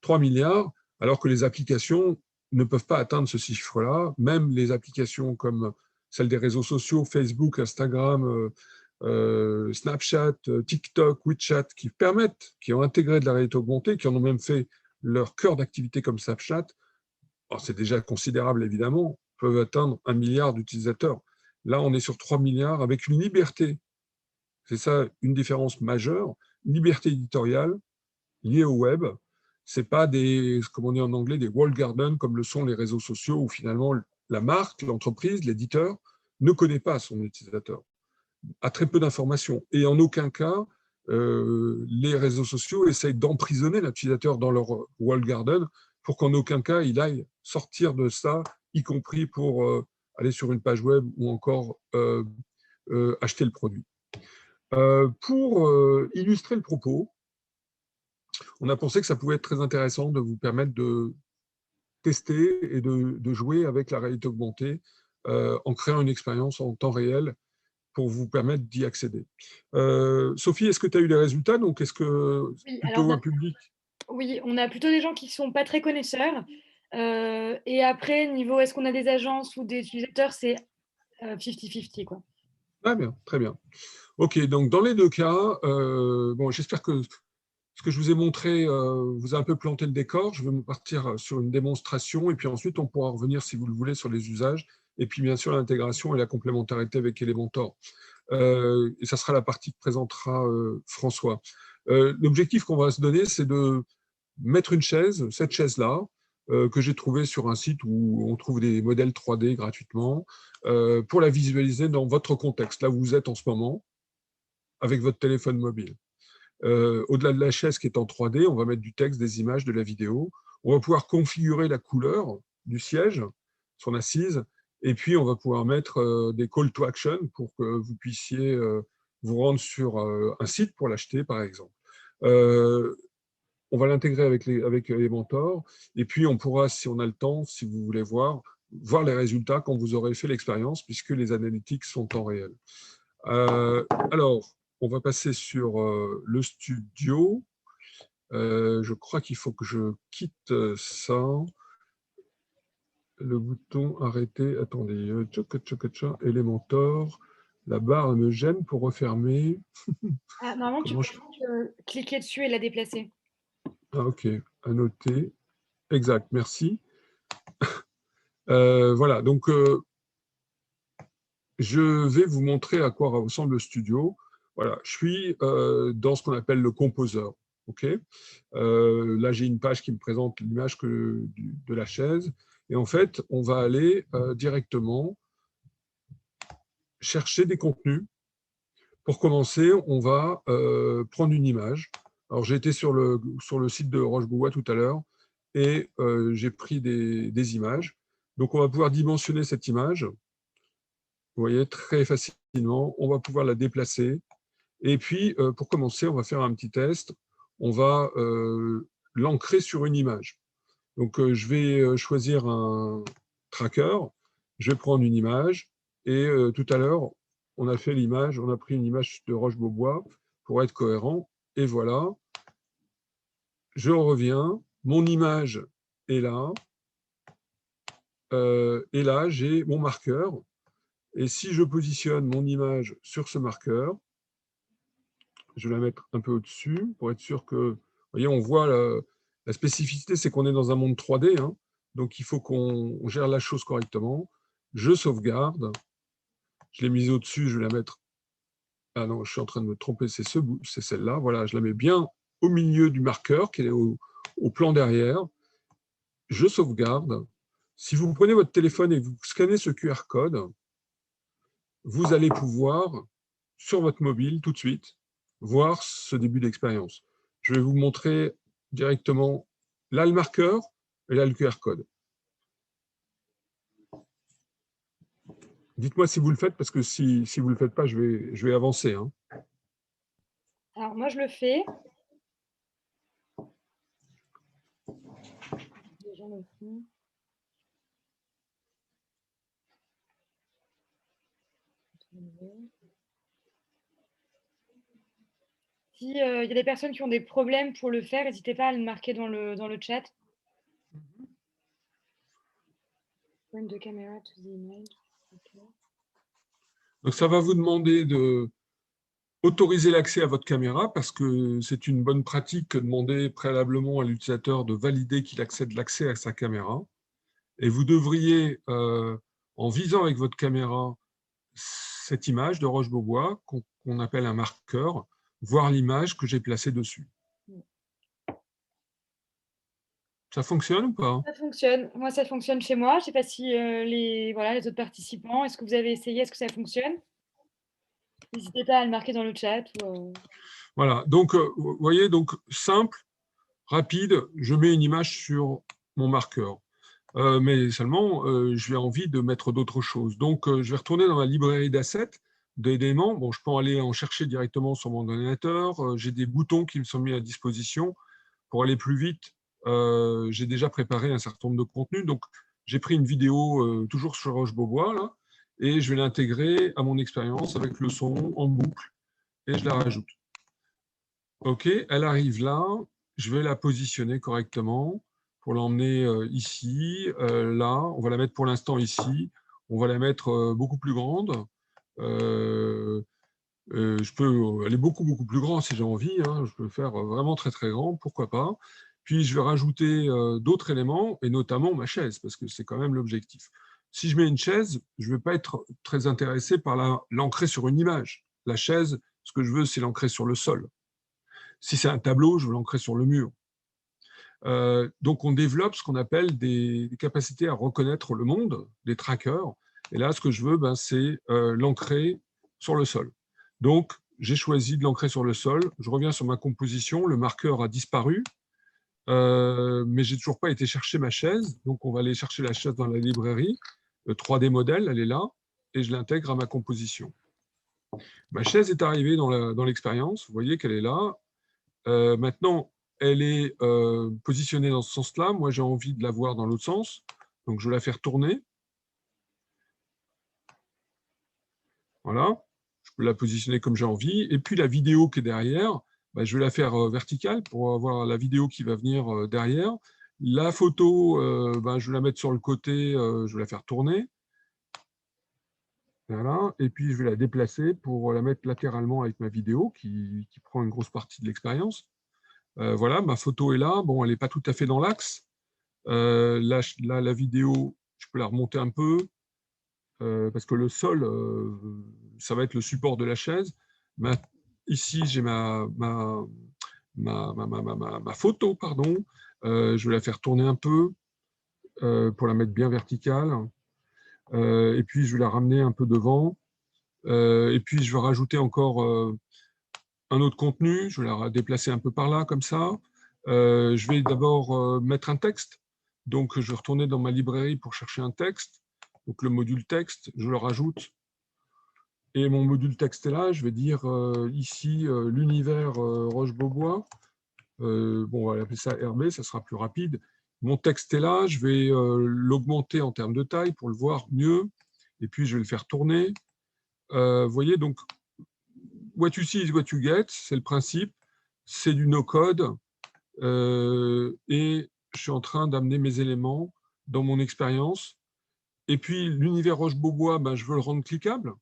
3 milliards, alors que les applications ne peuvent pas atteindre ce chiffre-là. Même les applications comme celles des réseaux sociaux, Facebook, Instagram, Snapchat, TikTok, WeChat, qui ont intégré de la réalité augmentée, qui en ont même fait leur cœur d'activité comme Snapchat, c'est déjà considérable évidemment, peuvent atteindre 1 milliard d'utilisateurs. Là, on est sur 3 milliards avec une liberté. C'est ça une différence majeure, une liberté éditoriale liée au web. Ce n'est pas des, comme on dit en anglais, des walled gardens comme le sont les réseaux sociaux où finalement la marque, l'entreprise, l'éditeur ne connaît pas son utilisateur, a très peu d'informations. Et en aucun cas, les réseaux sociaux essayent d'emprisonner l'utilisateur dans leur walled garden pour qu'en aucun cas il aille sortir de ça, y compris pour aller sur une page web ou encore acheter le produit. Pour illustrer le propos, on a pensé que ça pouvait être très intéressant de vous permettre de tester et de jouer avec la réalité augmentée en créant une expérience en temps réel pour vous permettre d'y accéder. Sophie, est-ce que tu as eu les résultats? Donc, est-ce que plutôt un public? Oui, on a plutôt des gens qui ne sont pas très connaisseurs. Et après, niveau est-ce qu'on a des agences ou des utilisateurs, c'est 50-50, quoi. Ah bien, très bien. Ok, donc dans les deux cas, j'espère que ce que je vous ai montré vous a un peu planté le décor. Je vais partir sur une démonstration et puis ensuite on pourra revenir, si vous le voulez, sur les usages et puis bien sûr l'intégration et la complémentarité avec Elementor. Et ça sera la partie que présentera François. L'objectif qu'on va se donner, c'est de mettre une chaise, cette chaise-là, que j'ai trouvée sur un site où on trouve des modèles 3D gratuitement, pour la visualiser dans votre contexte, là où vous êtes en ce moment, avec votre téléphone mobile. Au-delà de la chaise qui est en 3D, on va mettre du texte, des images, de la vidéo. On va pouvoir configurer la couleur du siège, son assise, et puis on va pouvoir mettre des call to action pour que vous puissiez vous rendre sur un site pour l'acheter, par exemple. On va l'intégrer avec Elementor, et puis on pourra, si on a le temps, si vous voulez voir les résultats quand vous aurez fait l'expérience, puisque les analytics sont en réel. Alors, on va passer sur le studio. Je crois qu'il faut que je quitte ça. Le bouton arrêter. Attendez. Elementor. La barre me gêne pour refermer. Ah, normalement, tu Comment peux cliquer dessus et la déplacer. Ah, ok. À noter. Exact. Merci. Voilà. Donc, je vais vous montrer à quoi ressemble le studio. Voilà. Je suis dans ce qu'on appelle le composeur. Ok. Là, j'ai une page qui me présente l'image de la chaise. Et en fait, on va aller directement chercher des contenus. Pour commencer, on va prendre une image. Alors, j'ai été sur le site de Roche-Beaubois tout à l'heure et j'ai pris des images. Donc, on va pouvoir dimensionner cette image. Vous voyez, très facilement. On va pouvoir la déplacer. Et puis, pour commencer, on va faire un petit test. On va l'ancrer sur une image. Donc, je vais choisir un tracker. Je vais prendre une image. Et tout à l'heure, on a fait l'image, on a pris une image de Roche-Beaubois pour être cohérent. Et voilà. Je reviens. Mon image est là. Et là, j'ai mon marqueur. Et si je positionne mon image sur ce marqueur, je vais la mettre un peu au-dessus pour être sûr que, vous voyez, on voit la spécificité, c'est qu'on est dans un monde 3D, hein, donc il faut qu'on gère la chose correctement. Je sauvegarde, je l'ai mise au-dessus, je vais la mettre, ah non, je suis en train de me tromper, c'est celle-là, voilà, je la mets bien au milieu du marqueur, qui est au plan derrière. Je sauvegarde. Si vous prenez votre téléphone et vous scannez ce QR code, vous allez pouvoir, sur votre mobile, tout de suite, voir ce début d'expérience. Je vais vous montrer directement là le marqueur et là le QR code. Dites-moi si vous le faites, parce que si vous ne le faites pas, je vais avancer. Hein. Alors, moi, je le fais. Les gens le font. Si il y a des personnes qui ont des problèmes pour le faire, n'hésitez pas à le marquer dans le chat. Point the camera to the image. Okay. Donc, ça va vous demander de autoriser l'accès à votre caméra, parce que c'est une bonne pratique que de demander préalablement à l'utilisateur de valider qu'il accède l'accès à sa caméra. Et vous devriez, en visant avec votre caméra cette image de Roche-Beaubois, qu'on appelle un marqueur, voir l'image que j'ai placée dessus. Ça fonctionne ou pas? Ça fonctionne. Moi, ça fonctionne chez moi. Je ne sais pas si les autres participants, est-ce que vous avez essayé? Est-ce que ça fonctionne? N'hésitez pas à le marquer dans le chat. Voilà, donc vous voyez, donc simple, rapide, je mets une image sur mon marqueur. Mais seulement, j'ai envie de mettre d'autres choses. Donc, je vais retourner dans ma librairie d'assets, d'éléments. Bon, je peux aller en chercher directement sur mon ordinateur. J'ai des boutons qui me sont mis à disposition. Pour aller plus vite, j'ai déjà préparé un certain nombre de contenus. Donc, j'ai pris une vidéo toujours sur Roche-Beaubois, là, et je vais l'intégrer à mon expérience avec le son en boucle, et je la rajoute. OK, elle arrive là. Je vais la positionner correctement pour l'emmener ici, là. On va la mettre pour l'instant ici. On va la mettre beaucoup plus grande. Je peux aller beaucoup, beaucoup plus grand si j'ai envie. Hein. Je peux faire vraiment très, très grand, pourquoi pas. Puis, je vais rajouter d'autres éléments, et notamment ma chaise, parce que c'est quand même l'objectif. Si je mets une chaise, je ne vais pas être très intéressé par l'ancrer sur une image. La chaise, ce que je veux, c'est l'ancrer sur le sol. Si c'est un tableau, je veux l'ancrer sur le mur. Donc, on développe ce qu'on appelle des capacités à reconnaître le monde, des trackers. Et là, ce que je veux, c'est l'ancrer sur le sol. Donc, j'ai choisi de l'ancrer sur le sol. Je reviens sur ma composition. Le marqueur a disparu, mais je n'ai toujours pas été chercher ma chaise. Donc, on va aller chercher la chaise dans la librairie. Le 3D modèle, elle est là, et je l'intègre à ma composition. Ma chaise est arrivée dans l'expérience. Vous voyez qu'elle est là. Maintenant, elle est positionnée dans ce sens-là. Moi, j'ai envie de la voir dans l'autre sens. Donc, je vais la faire tourner. Voilà. Je peux la positionner comme j'ai envie. Et puis, la vidéo qui est derrière, bah, je vais la faire verticale pour avoir la vidéo qui va venir derrière. La photo, bah, je vais la mettre sur le côté, je vais la faire tourner. Voilà. Et puis, je vais la déplacer pour la mettre latéralement avec ma vidéo qui prend une grosse partie de l'expérience. Voilà, ma photo est là. Bon, elle n'est pas tout à fait dans l'axe. Là, la vidéo, je peux la remonter un peu parce que le sol, ça va être le support de la chaise. Ici, j'ai ma photo, pardon. Je vais la faire tourner un peu pour la mettre bien verticale. Et puis, je vais la ramener un peu devant. Et puis, je vais rajouter encore un autre contenu. Je vais la déplacer un peu par là, comme ça. Je vais d'abord mettre un texte. Donc, je vais retourner dans ma librairie pour chercher un texte. Donc, le module texte, je le rajoute. Et mon module texte est là. Je vais dire ici l'univers Roche-Beaubois. Bon, on va appeler ça RB, ça sera plus rapide. Mon texte est là. Je vais l'augmenter en termes de taille pour le voir mieux. Et puis, je vais le faire tourner. Vous voyez, donc, what you see is what you get, c'est le principe. C'est du no-code. Et je suis en train d'amener mes éléments dans mon expérience. Et puis, l'univers Roche-Beaubois, ben, je veux le rendre cliquable.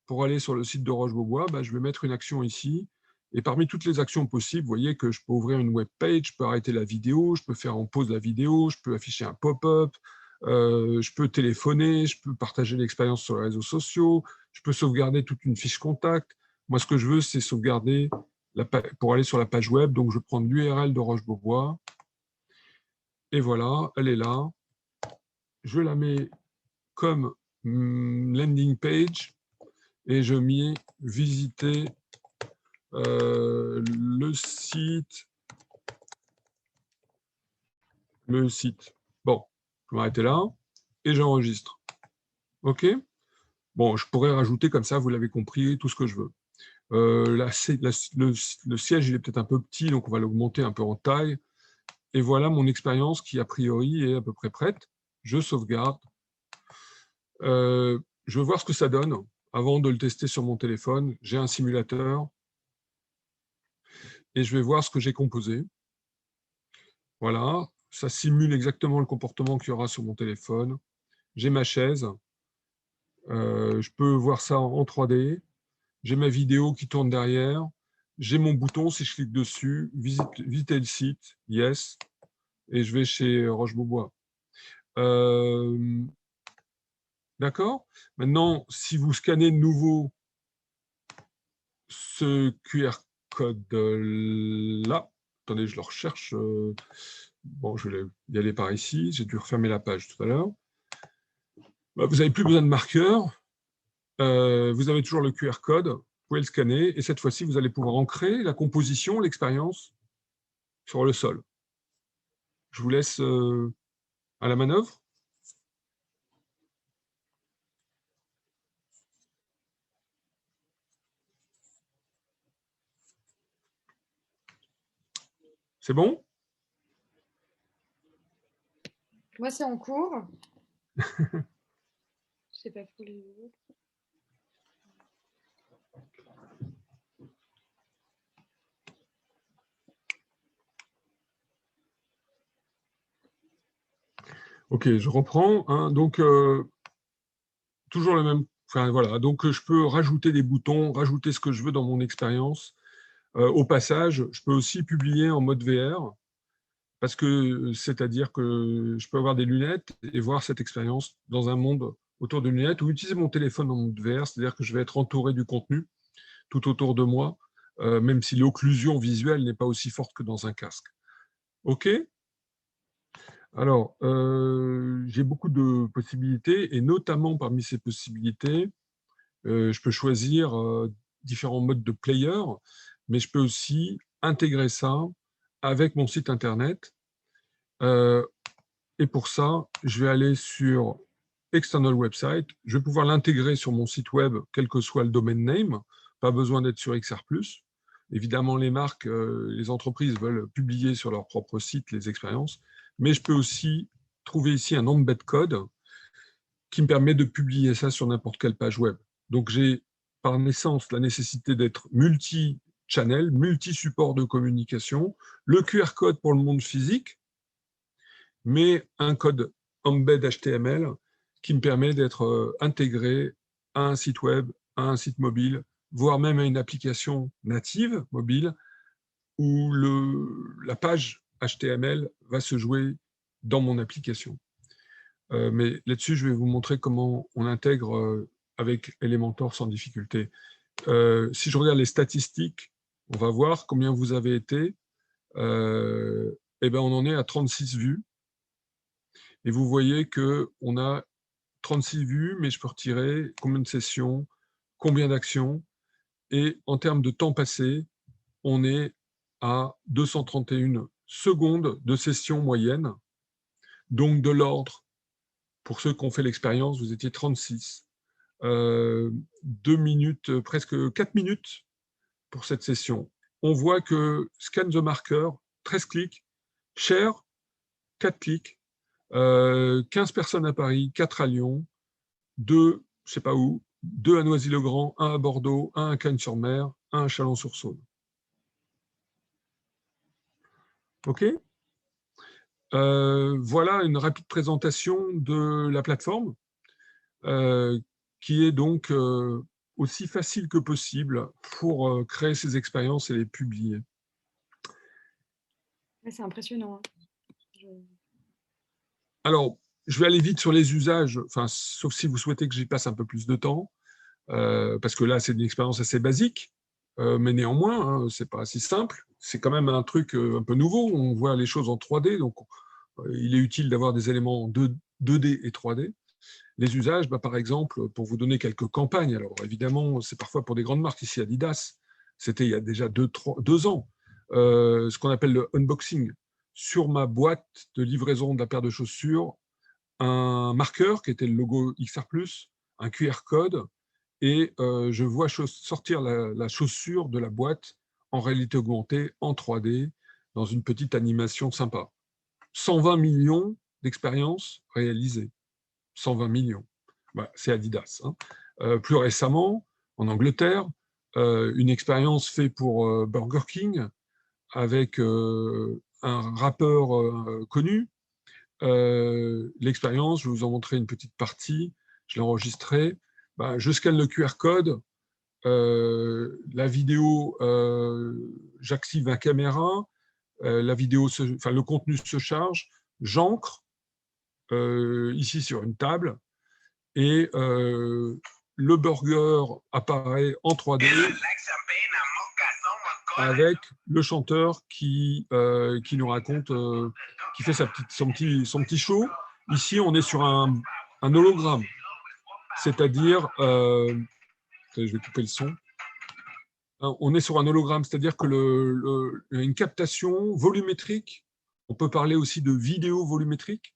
Pour aller sur le site de Roche-Beaubois, ben, je vais mettre une action ici. Et parmi toutes les actions possibles, vous voyez que je peux ouvrir une web page, je peux arrêter la vidéo, je peux faire en pause la vidéo, je peux afficher un pop-up, je peux téléphoner, je peux partager l'expérience sur les réseaux sociaux, je peux sauvegarder toute une fiche contact. Moi, ce que je veux, c'est sauvegarder pour aller sur la page web. Donc, je vais prendre l'URL de Roche-Beaubois. Et voilà, elle est là. Je la mets comme landing page et je mets visiter le site. Bon, je vais m'arrêter là et j'enregistre. OK? Bon, je pourrais rajouter comme ça, vous l'avez compris, tout ce que je veux. Le siège, il est peut-être un peu petit, donc on va l'augmenter un peu en taille. Et voilà mon expérience qui, a priori, est à peu près prête. Je sauvegarde. Je veux voir ce que ça donne avant de le tester sur mon téléphone. J'ai un simulateur et je vais voir ce que j'ai composé. Voilà, ça simule exactement le comportement qu'il y aura sur mon téléphone. J'ai ma chaise. Je peux voir ça en 3D. J'ai ma vidéo qui tourne derrière. J'ai mon bouton, si je clique dessus, visiter le site, yes, et je vais chez Roche-Beaubois. D'accord? Maintenant, si vous scannez de nouveau ce QR code-là, attendez, je le recherche. Bon, je vais y aller par ici. J'ai dû refermer la page tout à l'heure. Bah, vous n'avez plus besoin de marqueur. Vous avez toujours le QR code. Vous pouvez le scanner. Et cette fois-ci, vous allez pouvoir ancrer la composition, l'expérience sur le sol. Je vous laisse à la manœuvre. C'est bon? Moi, c'est en cours. Je sais pas pour les autres. Ok, je reprends. Hein. Donc, toujours le même. Enfin, voilà. Donc, je peux rajouter des boutons, rajouter ce que je veux dans mon expérience. Au passage, je peux aussi publier en mode VR, parce que c'est-à-dire que je peux avoir des lunettes et voir cette expérience dans un monde autour de lunettes, ou utiliser mon téléphone en mode VR, c'est-à-dire que je vais être entouré du contenu tout autour de moi, même si l'occlusion visuelle n'est pas aussi forte que dans un casque. OK? Alors, j'ai beaucoup de possibilités, et notamment parmi ces possibilités, je peux choisir différents modes de player, mais je peux aussi intégrer ça avec mon site internet. Et pour ça, je vais aller sur External Website. Je vais pouvoir l'intégrer sur mon site web, quel que soit le domaine name. Pas besoin d'être sur XR+. Évidemment, les marques, les entreprises veulent publier sur leur propre site les expériences, mais je peux aussi trouver ici un embed code qui me permet de publier ça sur n'importe quelle page web. Donc, j'ai par naissance la nécessité d'être multi multi-channel, multi-support de communication, le QR code pour le monde physique, mais un code embed HTML qui me permet d'être intégré à un site web, à un site mobile, voire même à une application native mobile où la page HTML va se jouer dans mon application. Mais là-dessus, je vais vous montrer comment on intègre avec Elementor sans difficulté. Si je regarde les statistiques, on va voir combien vous avez été. Eh ben, on en est à 36 vues. Et vous voyez qu'on a 36 vues, mais je peux retirer combien de sessions, combien d'actions. Et en termes de temps passé, on est à 231 secondes de session moyenne. Donc de l'ordre, pour ceux qui ont fait l'expérience, vous étiez 36. 2 minutes, presque 4 minutes pour cette session. On voit que Scan the Marker, 13 clics, Share, 4 clics, 15 personnes à Paris, 4 à Lyon, 2, je ne sais pas où, 2 à Noisy-le-Grand, 1 à Bordeaux, 1 à Cagnes-sur-Mer, 1 à Chalon-sur-Saône. OK ? Voilà une rapide présentation de la plateforme qui est donc aussi facile que possible pour créer ces expériences et les publier. C'est impressionnant. Alors, je vais aller vite sur les usages, sauf si vous souhaitez que j'y passe un peu plus de temps, parce que là, c'est une expérience assez basique, mais néanmoins, hein, c'est pas si simple. C'est quand même un truc un peu nouveau. On voit les choses en 3D, donc il est utile d'avoir des éléments 2D et 3D. Les usages, par exemple, pour vous donner quelques campagnes, alors évidemment, c'est parfois pour des grandes marques, ici Adidas, c'était il y a déjà 2 ans, ce qu'on appelle le unboxing. Sur ma boîte de livraison de la paire de chaussures, un marqueur qui était le logo XR+, un QR code, et je vois sortir la chaussure de la boîte en réalité augmentée, en 3D, dans une petite animation sympa. 120 millions d'expériences réalisées. 120 millions. Bah, c'est Adidas. Hein. Plus récemment, en Angleterre, une expérience faite pour Burger King avec un rappeur connu. L'expérience, je vais vous en montrer une petite partie, je l'ai enregistrée. Bah, je scanne le QR code, la vidéo, j'active ma caméra, le contenu se charge, j'ancre ici sur une table, et le burger apparaît en 3D avec le chanteur qui nous raconte, qui fait son petit show. Ici, on est sur un hologramme, c'est-à-dire, je vais couper le son. On est sur un hologramme, c'est-à-dire que une captation volumétrique, on peut parler aussi de vidéo volumétrique,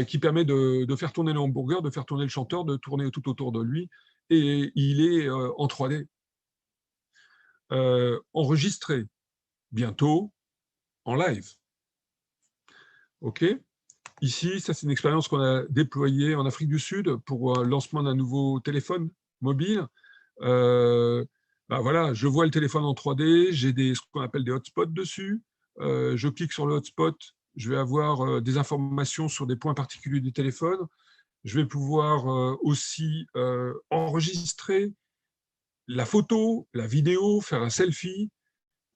qui permet de faire tourner le hamburger, de faire tourner le chanteur, de tourner tout autour de lui, et il est en 3D. Enregistré, bientôt en live. OK ? Ici, ça c'est une expérience qu'on a déployée en Afrique du Sud pour le lancement d'un nouveau téléphone mobile. Voilà, je vois le téléphone en 3D, j'ai ce qu'on appelle des hotspots dessus. Je clique sur le hotspot, je vais avoir des informations sur des points particuliers du téléphone. Je vais pouvoir aussi enregistrer la photo, la vidéo, faire un selfie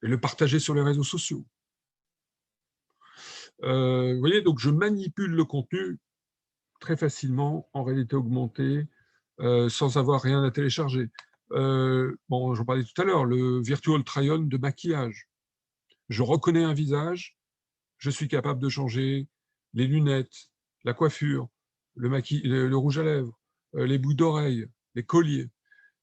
et le partager sur les réseaux sociaux. Vous voyez, donc je manipule le contenu très facilement en réalité augmentée, sans avoir rien à télécharger. J'en parlais tout à l'heure, le Virtual Try-On de maquillage. Je reconnais un visage, je suis capable de changer les lunettes, la coiffure, le rouge à lèvres, les boucles d'oreilles, les colliers.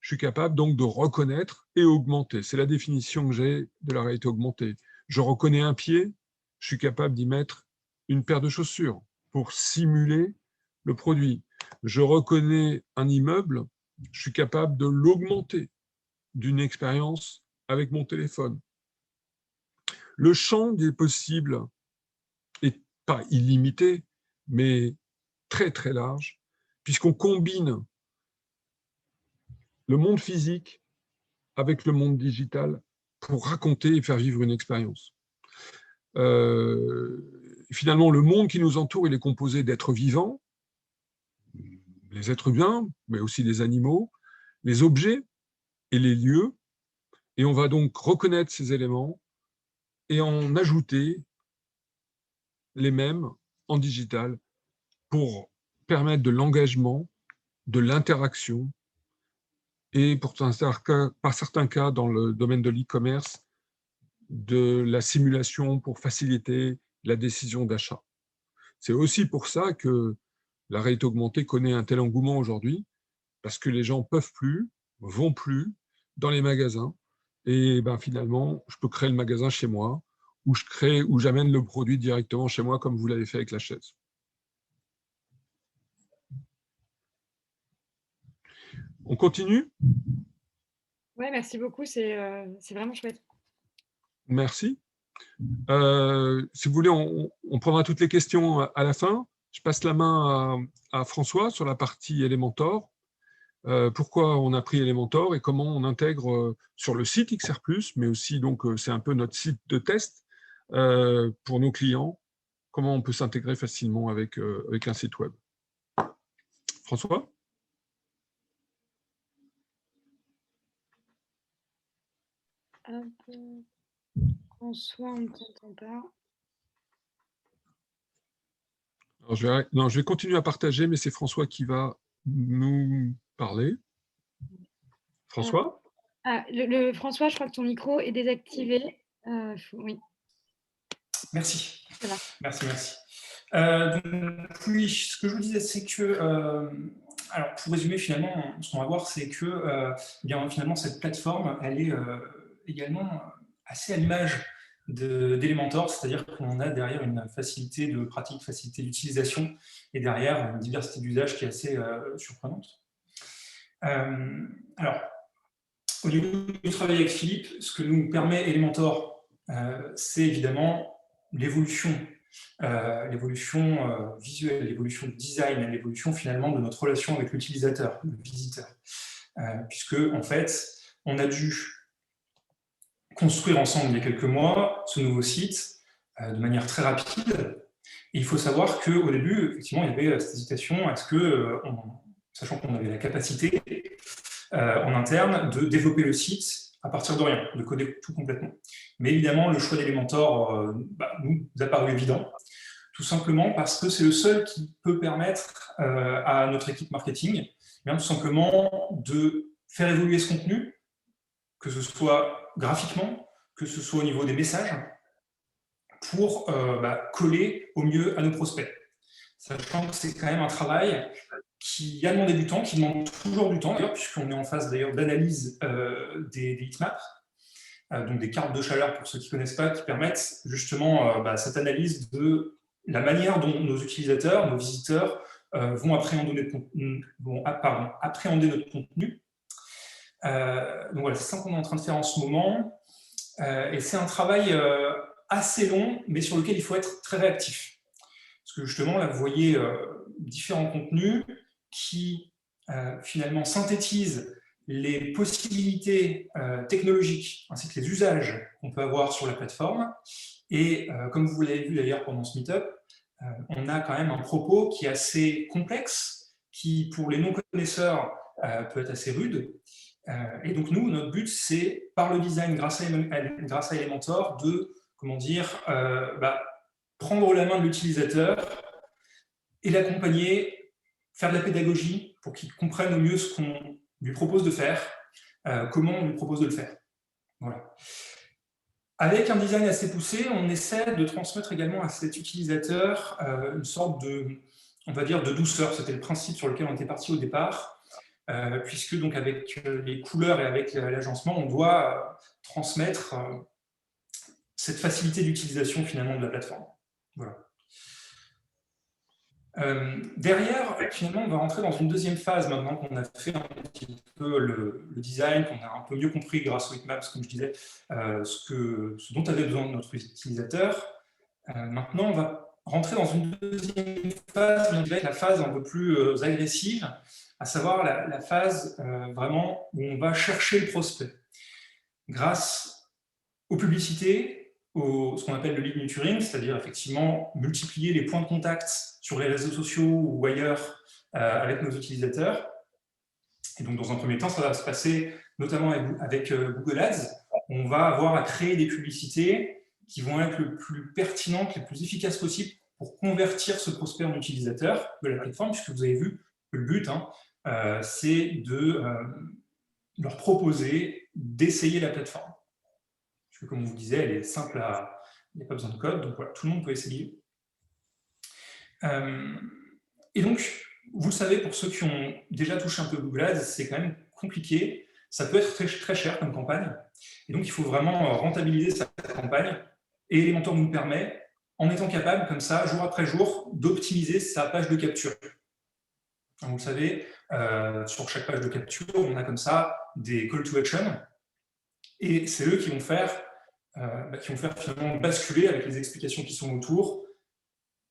Je suis capable donc de reconnaître et augmenter. C'est la définition que j'ai de la réalité augmentée. Je reconnais un pied, je suis capable d'y mettre une paire de chaussures pour simuler le produit. Je reconnais un immeuble, je suis capable de l'augmenter d'une expérience avec mon téléphone. Le champ des possibles n'est pas illimité, mais très très large, puisqu'on combine le monde physique avec le monde digital pour raconter et faire vivre une expérience. Finalement, le monde qui nous entoure, il est composé d'êtres vivants, les êtres humains, mais aussi les animaux, les objets et les lieux. Et on va donc reconnaître ces éléments et en ajouter les mêmes en digital pour permettre de l'engagement, de l'interaction et par certains cas, dans le domaine de l'e-commerce, de la simulation pour faciliter la décision d'achat. C'est aussi pour ça que la réalité augmentée connaît un tel engouement aujourd'hui, parce que les gens peuvent plus, vont plus dans les magasins, et finalement, je peux créer le magasin chez moi, ou j'amène le produit directement chez moi, comme vous l'avez fait avec la chaise. On continue ? Oui, merci beaucoup, c'est vraiment chouette. Merci. Si vous voulez, on prendra toutes les questions à la fin. Je passe la main à François sur la partie Elementor. Pourquoi on a pris Elementor et comment on intègre sur le site XR+, mais aussi, donc, c'est un peu notre site de test pour nos clients, comment on peut s'intégrer facilement avec un site web. François ? François, on ne t'entend pas. Alors, je vais continuer à partager, mais c'est François qui va nous parler. François ? François, je crois que ton micro est désactivé. Oui. Merci. Voilà. Merci. Donc, oui, ce que je vous disais, c'est que, alors pour résumer finalement, ce qu'on va voir, c'est que bien, finalement cette plateforme, elle est également assez à l'image d'Elementor, c'est-à-dire qu'on a derrière une facilité de pratique, facilité d'utilisation, et derrière une diversité d'usages qui est assez surprenante. Alors, au niveau du travail avec Philippe, ce que nous permet Elementor, c'est évidemment l'évolution visuelle, l'évolution du design, l'évolution finalement de notre relation avec l'utilisateur, le visiteur. Puisque, en fait, on a dû construire ensemble il y a quelques mois ce nouveau site de manière très rapide. Et il faut savoir qu'au début, effectivement, il y avait cette hésitation à ce que, sachant qu'on avait la capacité en interne de développer le site à partir de rien, de coder tout complètement. Mais évidemment, le choix d'Elementor nous a paru évident, tout simplement parce que c'est le seul qui peut permettre à notre équipe marketing tout simplement de faire évoluer ce contenu, que ce soit graphiquement, que ce soit au niveau des messages, pour coller au mieux à nos prospects. Sachant que c'est quand même un travail qui a demandé du temps, qui demande toujours du temps, d'ailleurs, puisqu'on est en phase d'ailleurs d'analyse des heatmaps, donc des cartes de chaleur pour ceux qui ne connaissent pas, qui permettent justement cette analyse de la manière dont nos utilisateurs, nos visiteurs vont appréhender notre contenu. Donc voilà, c'est ça qu'on est en train de faire en ce moment. Et c'est un travail assez long, mais sur lequel il faut être très réactif. Parce que justement, là, vous voyez différents contenus qui finalement synthétisent les possibilités technologiques ainsi que les usages qu'on peut avoir sur la plateforme. Et comme vous l'avez vu d'ailleurs pendant ce meet-up, on a quand même un propos qui est assez complexe, qui pour les non-connaisseurs peut être assez rude. Et donc nous, notre but, c'est par le design grâce à Elementor de, prendre la main de l'utilisateur et l'accompagner, faire de la pédagogie pour qu'il comprenne au mieux ce qu'on lui propose de faire, comment on lui propose de le faire. Voilà. Avec un design assez poussé, on essaie de transmettre également à cet utilisateur une sorte de, on va dire, de douceur. C'était le principe sur lequel on était parti au départ, puisque donc avec les couleurs et avec l'agencement, on doit transmettre cette facilité d'utilisation finalement de la plateforme. Voilà. Derrière, finalement, on va rentrer dans une deuxième phase maintenant qu'on a fait un petit peu le design, qu'on a un peu mieux compris grâce aux heatmaps, comme je disais, ce dont avait besoin de notre utilisateur. Maintenant, on va rentrer dans une deuxième phase, je dirais la phase un peu plus agressive, à savoir la phase vraiment où on va chercher le prospect. grâce aux publicités, ce qu'on appelle le lead nurturing, c'est-à-dire effectivement multiplier les points de contact sur les réseaux sociaux ou ailleurs avec nos utilisateurs. Et donc, dans un premier temps, ça va se passer notamment avec Google Ads. On va avoir à créer des publicités qui vont être le plus pertinentes, les plus efficaces possibles pour convertir ce prospect en utilisateur de la plateforme, puisque vous avez vu que le but, c'est de leur proposer d'essayer la plateforme. Puisque, comme on vous disait, elle est simple il n'y a pas besoin de code, donc voilà, tout le monde peut essayer. Et donc, vous le savez, pour ceux qui ont déjà touché un peu Google Ads, c'est quand même compliqué. Ça peut être très, très cher comme campagne. Et donc, il faut vraiment rentabiliser sa campagne. Et Elementor nous permet, en étant capable, comme ça, jour après jour, d'optimiser sa page de capture. Donc, vous le savez, sur chaque page de capture, on a comme ça des call to action. Et c'est eux qui vont faire finalement basculer, avec les explications qui sont autour,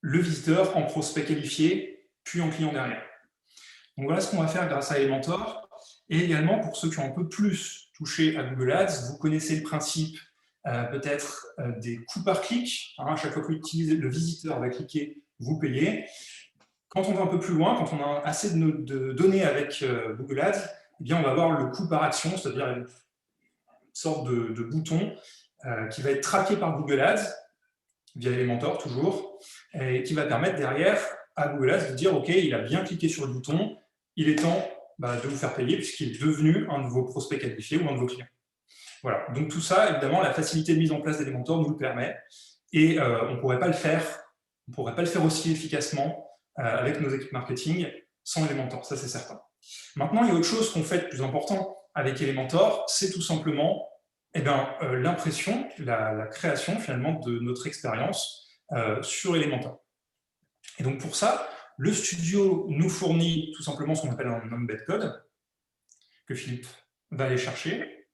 le visiteur en prospect qualifié, puis en client derrière. Donc voilà ce qu'on va faire grâce à Elementor. Et également, pour ceux qui ont un peu plus touché à Google Ads, vous connaissez le principe peut-être des coûts par clic. À chaque fois que le visiteur va cliquer, vous payez. Quand on va un peu plus loin, quand on a assez de données avec Google Ads, eh bien, on va avoir le coût par action, c'est-à-dire une sorte de bouton qui va être traqué par Google Ads, via Elementor toujours, et qui va permettre derrière à Google Ads de dire « Ok, il a bien cliqué sur le bouton, il est temps de vous faire payer puisqu'il est devenu un de vos prospects qualifiés ou un de vos clients. » Voilà, donc tout ça, évidemment, la facilité de mise en place d'Elementor nous le permet et on ne pourrait pas le faire aussi efficacement avec nos équipes marketing sans Elementor, ça c'est certain. Maintenant, il y a autre chose qu'on fait de plus important avec Elementor, c'est tout simplement l'impression, la création finalement de notre expérience sur Elementor. Et donc pour ça, le studio nous fournit tout simplement ce qu'on appelle un embed code que Philippe va aller chercher.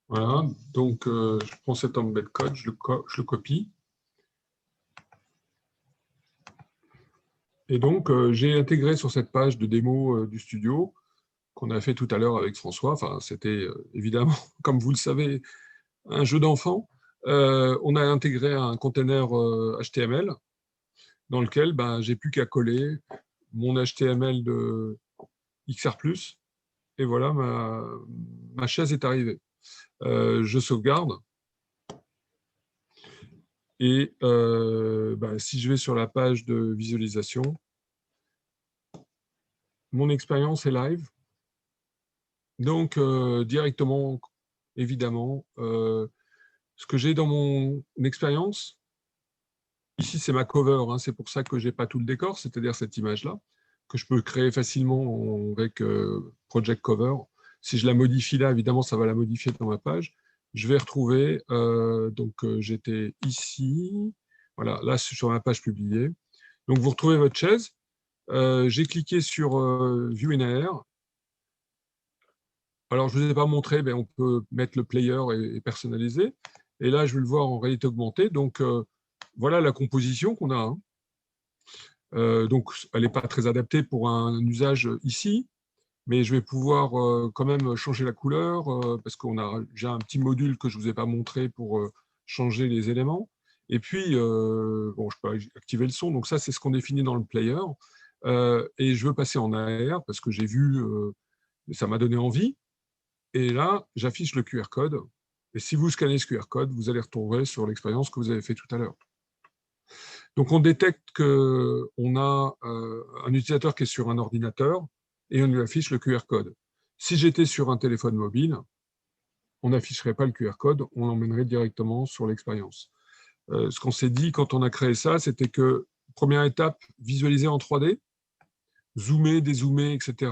Voilà, donc je prends cet embed code, je le copie. Et donc j'ai intégré sur cette page de démo du studio qu'on a fait tout à l'heure avec François. Enfin, c'était évidemment, comme vous le savez, un jeu d'enfant. On a intégré un container HTML dans lequel j'ai plus qu'à coller mon HTML de XR+, et voilà, ma chaise est arrivée. Je sauvegarde, et si je vais sur la page de visualisation, mon expérience est live. Donc, directement, évidemment, ce que j'ai dans mon expérience, ici, c'est ma cover, c'est pour ça que je n'ai pas tout le décor, c'est-à-dire cette image-là, que je peux créer facilement avec Project Cover. Si je la modifie là, évidemment, ça va la modifier dans ma page. Je vais retrouver, j'étais ici, voilà, là, sur ma page publiée. Donc, vous retrouvez votre chaise. J'ai cliqué sur View in AR. Alors, je ne vous ai pas montré, mais on peut mettre le player et personnaliser. Et là, je vais le voir en réalité augmentée. Donc, voilà la composition qu'on a. Donc, elle n'est pas très adaptée pour un usage ici, mais je vais pouvoir quand même changer la couleur parce qu'on a déjà un petit module que je ne vous ai pas montré pour changer les éléments. Et puis, je peux activer le son. Donc, ça, c'est ce qu'on définit dans le player. Et je veux passer en AR parce que j'ai vu, ça m'a donné envie. Et là, j'affiche le QR code. Et si vous scannez ce QR code, vous allez retrouver sur l'expérience que vous avez fait tout à l'heure. Donc, on détecte qu'on a un utilisateur qui est sur un ordinateur et on lui affiche le QR code. Si j'étais sur un téléphone mobile, on n'afficherait pas le QR code, on l'emmènerait directement sur l'expérience. Ce qu'on s'est dit quand on a créé ça, c'était que, première étape, visualiser en 3D, zoomer, dézoomer, etc.,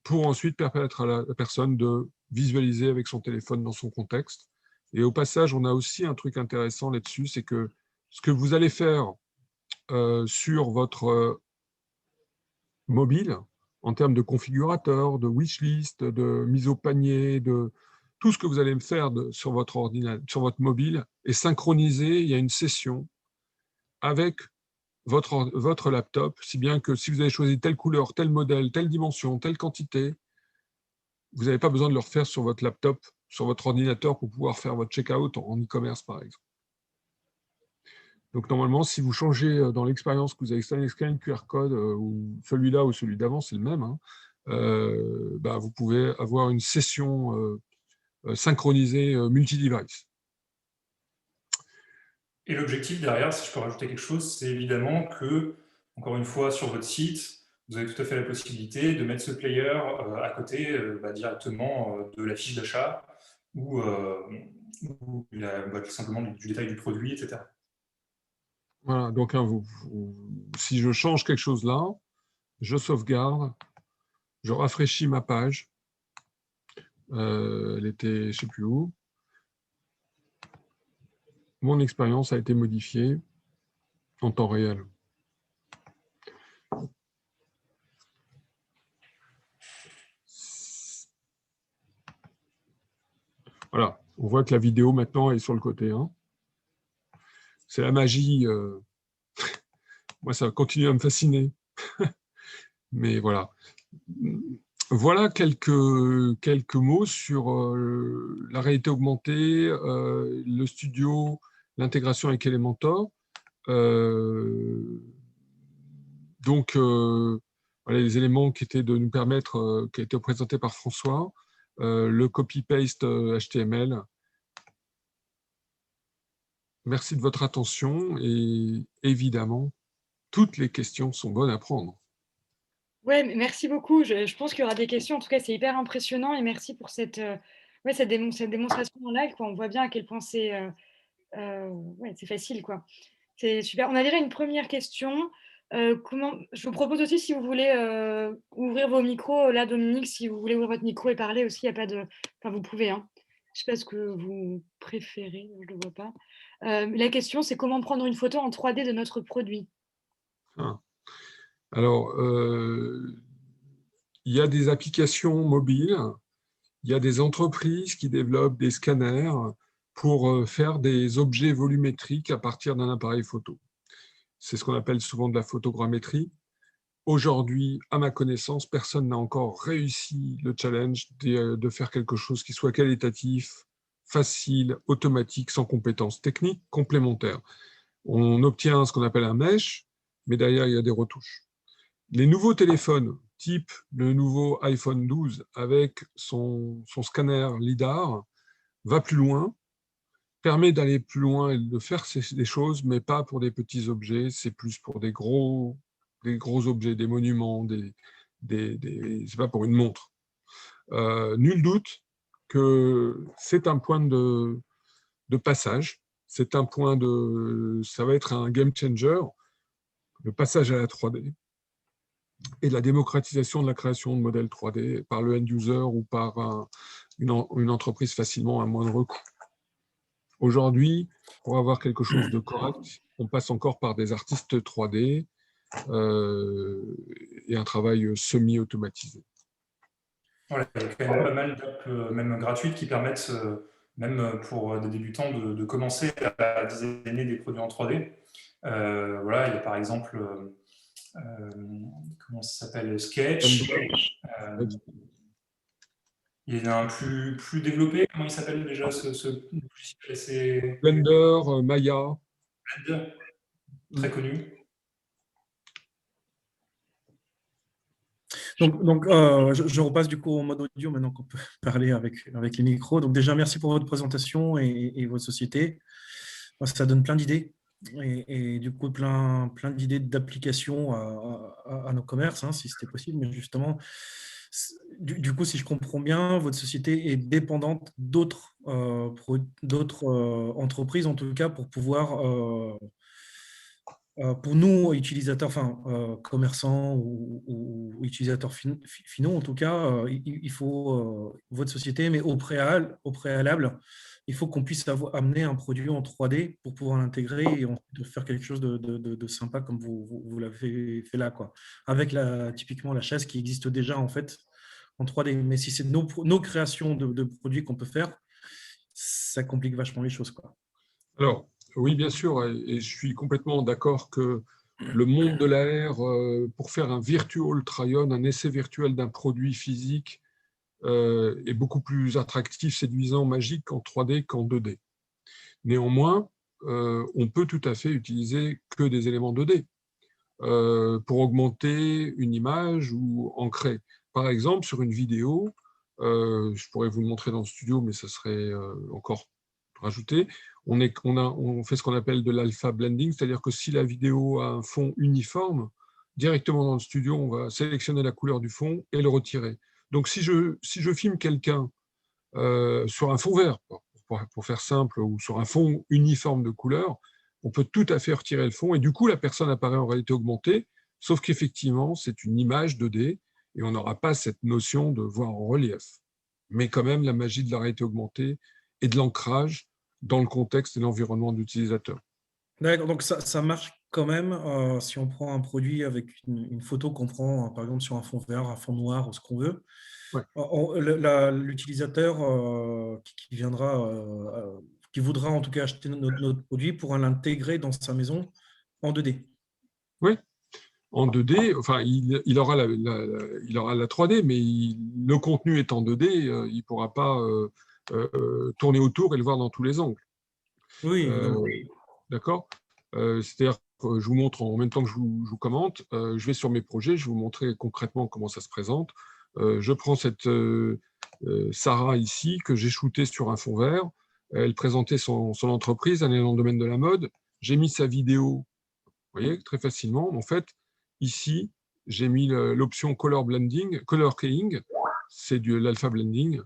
pour ensuite permettre à la personne de visualiser avec son téléphone dans son contexte. Et au passage, on a aussi un truc intéressant là-dessus, c'est que ce que vous allez faire sur votre mobile, en termes de configurateur, de wishlist, de mise au panier, de tout ce que vous allez faire sur votre ordinateur, sur votre mobile, est synchronisé. Il y a une session avec votre laptop, si bien que si vous avez choisi telle couleur, tel modèle, telle dimension, telle quantité, vous n'avez pas besoin de le refaire sur votre laptop sur votre ordinateur pour pouvoir faire votre checkout en e-commerce, par exemple. Donc, normalement, si vous changez dans l'expérience que vous avez scanné le QR code, ou celui-là ou celui d'avant, c'est le même, hein, vous pouvez avoir une session synchronisée multi-device. Et l'objectif derrière, si je peux rajouter quelque chose, c'est évidemment que, encore une fois, sur votre site, vous avez tout à fait la possibilité de mettre ce player à côté directement de la fiche d'achat ou tout simplement du détail du produit, etc. Voilà, donc hein, si je change quelque chose là, je sauvegarde, je rafraîchis ma page. Elle était, je ne sais plus où. Mon expérience a été modifiée en temps réel. Voilà, on voit que la vidéo maintenant est sur le côté. Hein. C'est la magie. Moi, ça continue à me fasciner. Mais voilà. Voilà quelques mots sur la réalité augmentée, le studio, l'intégration avec Elementor. Donc, voilà les éléments qui étaient de nous permettre, qui étaient présentés par François, le copy-paste HTML. Merci de votre attention et évidemment, toutes les questions sont bonnes à prendre. Ouais, merci beaucoup. Je pense qu'il y aura des questions. En tout cas, c'est hyper impressionnant et merci pour cette démonstration en live, quoi. On voit bien à quel point c'est facile, quoi. C'est super. On a déjà une première question. Je vous propose aussi, si vous voulez ouvrir vos micros, là, Dominique, si vous voulez ouvrir votre micro et parler aussi, il n'y a pas de... Enfin, vous pouvez, hein. Je ne sais pas ce que vous préférez, je ne le vois pas. La question, c'est comment prendre une photo en 3D de notre produit? Alors, il y a des applications mobiles, il y a des entreprises qui développent des scanners pour faire des objets volumétriques à partir d'un appareil photo. C'est ce qu'on appelle souvent de la photogrammétrie. Aujourd'hui, à ma connaissance, personne n'a encore réussi le challenge de faire quelque chose qui soit qualitatif, facile, automatique, sans compétences techniques complémentaires. On obtient ce qu'on appelle un mesh, mais derrière, il y a des retouches. Les nouveaux téléphones, type le nouveau iPhone 12 avec son scanner LiDAR, va plus loin, permet d'aller plus loin et de faire des choses, mais pas pour des petits objets, c'est plus pour des gros objets, des monuments, c'est pas pour une montre. Nul doute que c'est un point de passage, ça va être un game changer, le passage à la 3D et la démocratisation de la création de modèles 3D par le end-user ou par une entreprise facilement à moindre coût. Aujourd'hui, pour avoir quelque chose de correct, on passe encore par des artistes 3D et un travail semi-automatisé. Voilà, il y a quand même pas mal d'apps, même gratuites, qui permettent, même pour des débutants, de commencer à designer des produits en 3D. Voilà, il y a par exemple, comment ça s'appelle, Sketch. Il y en a un plus développé. Comment il s'appelle déjà ce logiciel? Blender, Maya. Blender, très connu. Donc je repasse du coup en mode audio maintenant qu'on peut parler avec les micros. Donc déjà, merci pour votre présentation et votre société. Ça donne plein d'idées et du coup plein d'idées d'application à nos commerces, hein, si c'était possible. Mais justement, du coup, si je comprends bien, votre société est dépendante d'autres entreprises, en tout cas, pour pouvoir... pour nous, utilisateurs, commerçants ou utilisateurs finaux, en tout cas, il faut votre société, mais au préalable, il faut qu'on puisse amener un produit en 3D pour pouvoir l'intégrer et ensuite faire quelque chose de sympa comme vous l'avez fait là, quoi. Avec typiquement la chaise qui existe déjà en fait en 3D. Mais si c'est nos créations de produits qu'on peut faire, ça complique vachement les choses, quoi. Alors, oui, bien sûr, et je suis complètement d'accord que le monde de l'AR, pour faire un virtual try-on, un essai virtuel d'un produit physique, est beaucoup plus attractif, séduisant, magique en 3D qu'en 2D. Néanmoins, on peut tout à fait utiliser que des éléments 2D pour augmenter une image ou ancrer. Par exemple, sur une vidéo, je pourrais vous le montrer dans le studio, mais ça serait encore rajouté. On fait ce qu'on appelle de l'alpha blending, c'est-à-dire que si la vidéo a un fond uniforme, directement dans le studio, on va sélectionner la couleur du fond et le retirer. Donc, si je filme quelqu'un sur un fond vert, pour faire simple, ou sur un fond uniforme de couleur, on peut tout à fait retirer le fond et du coup, la personne apparaît en réalité augmentée, sauf qu'effectivement, c'est une image 2D et on n'aura pas cette notion de voir en relief. Mais quand même, la magie de la réalité augmentée et de l'ancrage dans le contexte et l'environnement de l'utilisateur. D'accord, donc ça marche quand même si on prend un produit avec une photo qu'on prend, par exemple, sur un fond vert, un fond noir, ou ce qu'on veut. Ouais. L'utilisateur qui viendra, qui voudra en tout cas acheter notre produit pourra l'intégrer dans sa maison en 2D. Oui, en 2D, enfin, il aura la 3D, mais le contenu étant 2D, il ne pourra pas tourner autour et le voir dans tous les angles. Oui, évidemment. D'accord. C'est-à-dire que je vous montre en même temps que je vous commente, je vais sur mes projets, je vais vous montrer concrètement comment ça se présente. Je prends cette Sarah ici, que j'ai shootée sur un fond vert. Elle présentait son entreprise, elle est dans le domaine de la mode. J'ai mis sa vidéo, vous voyez, très facilement. En fait, ici, j'ai mis l'option color blending, color keying, c'est de l'alpha blending,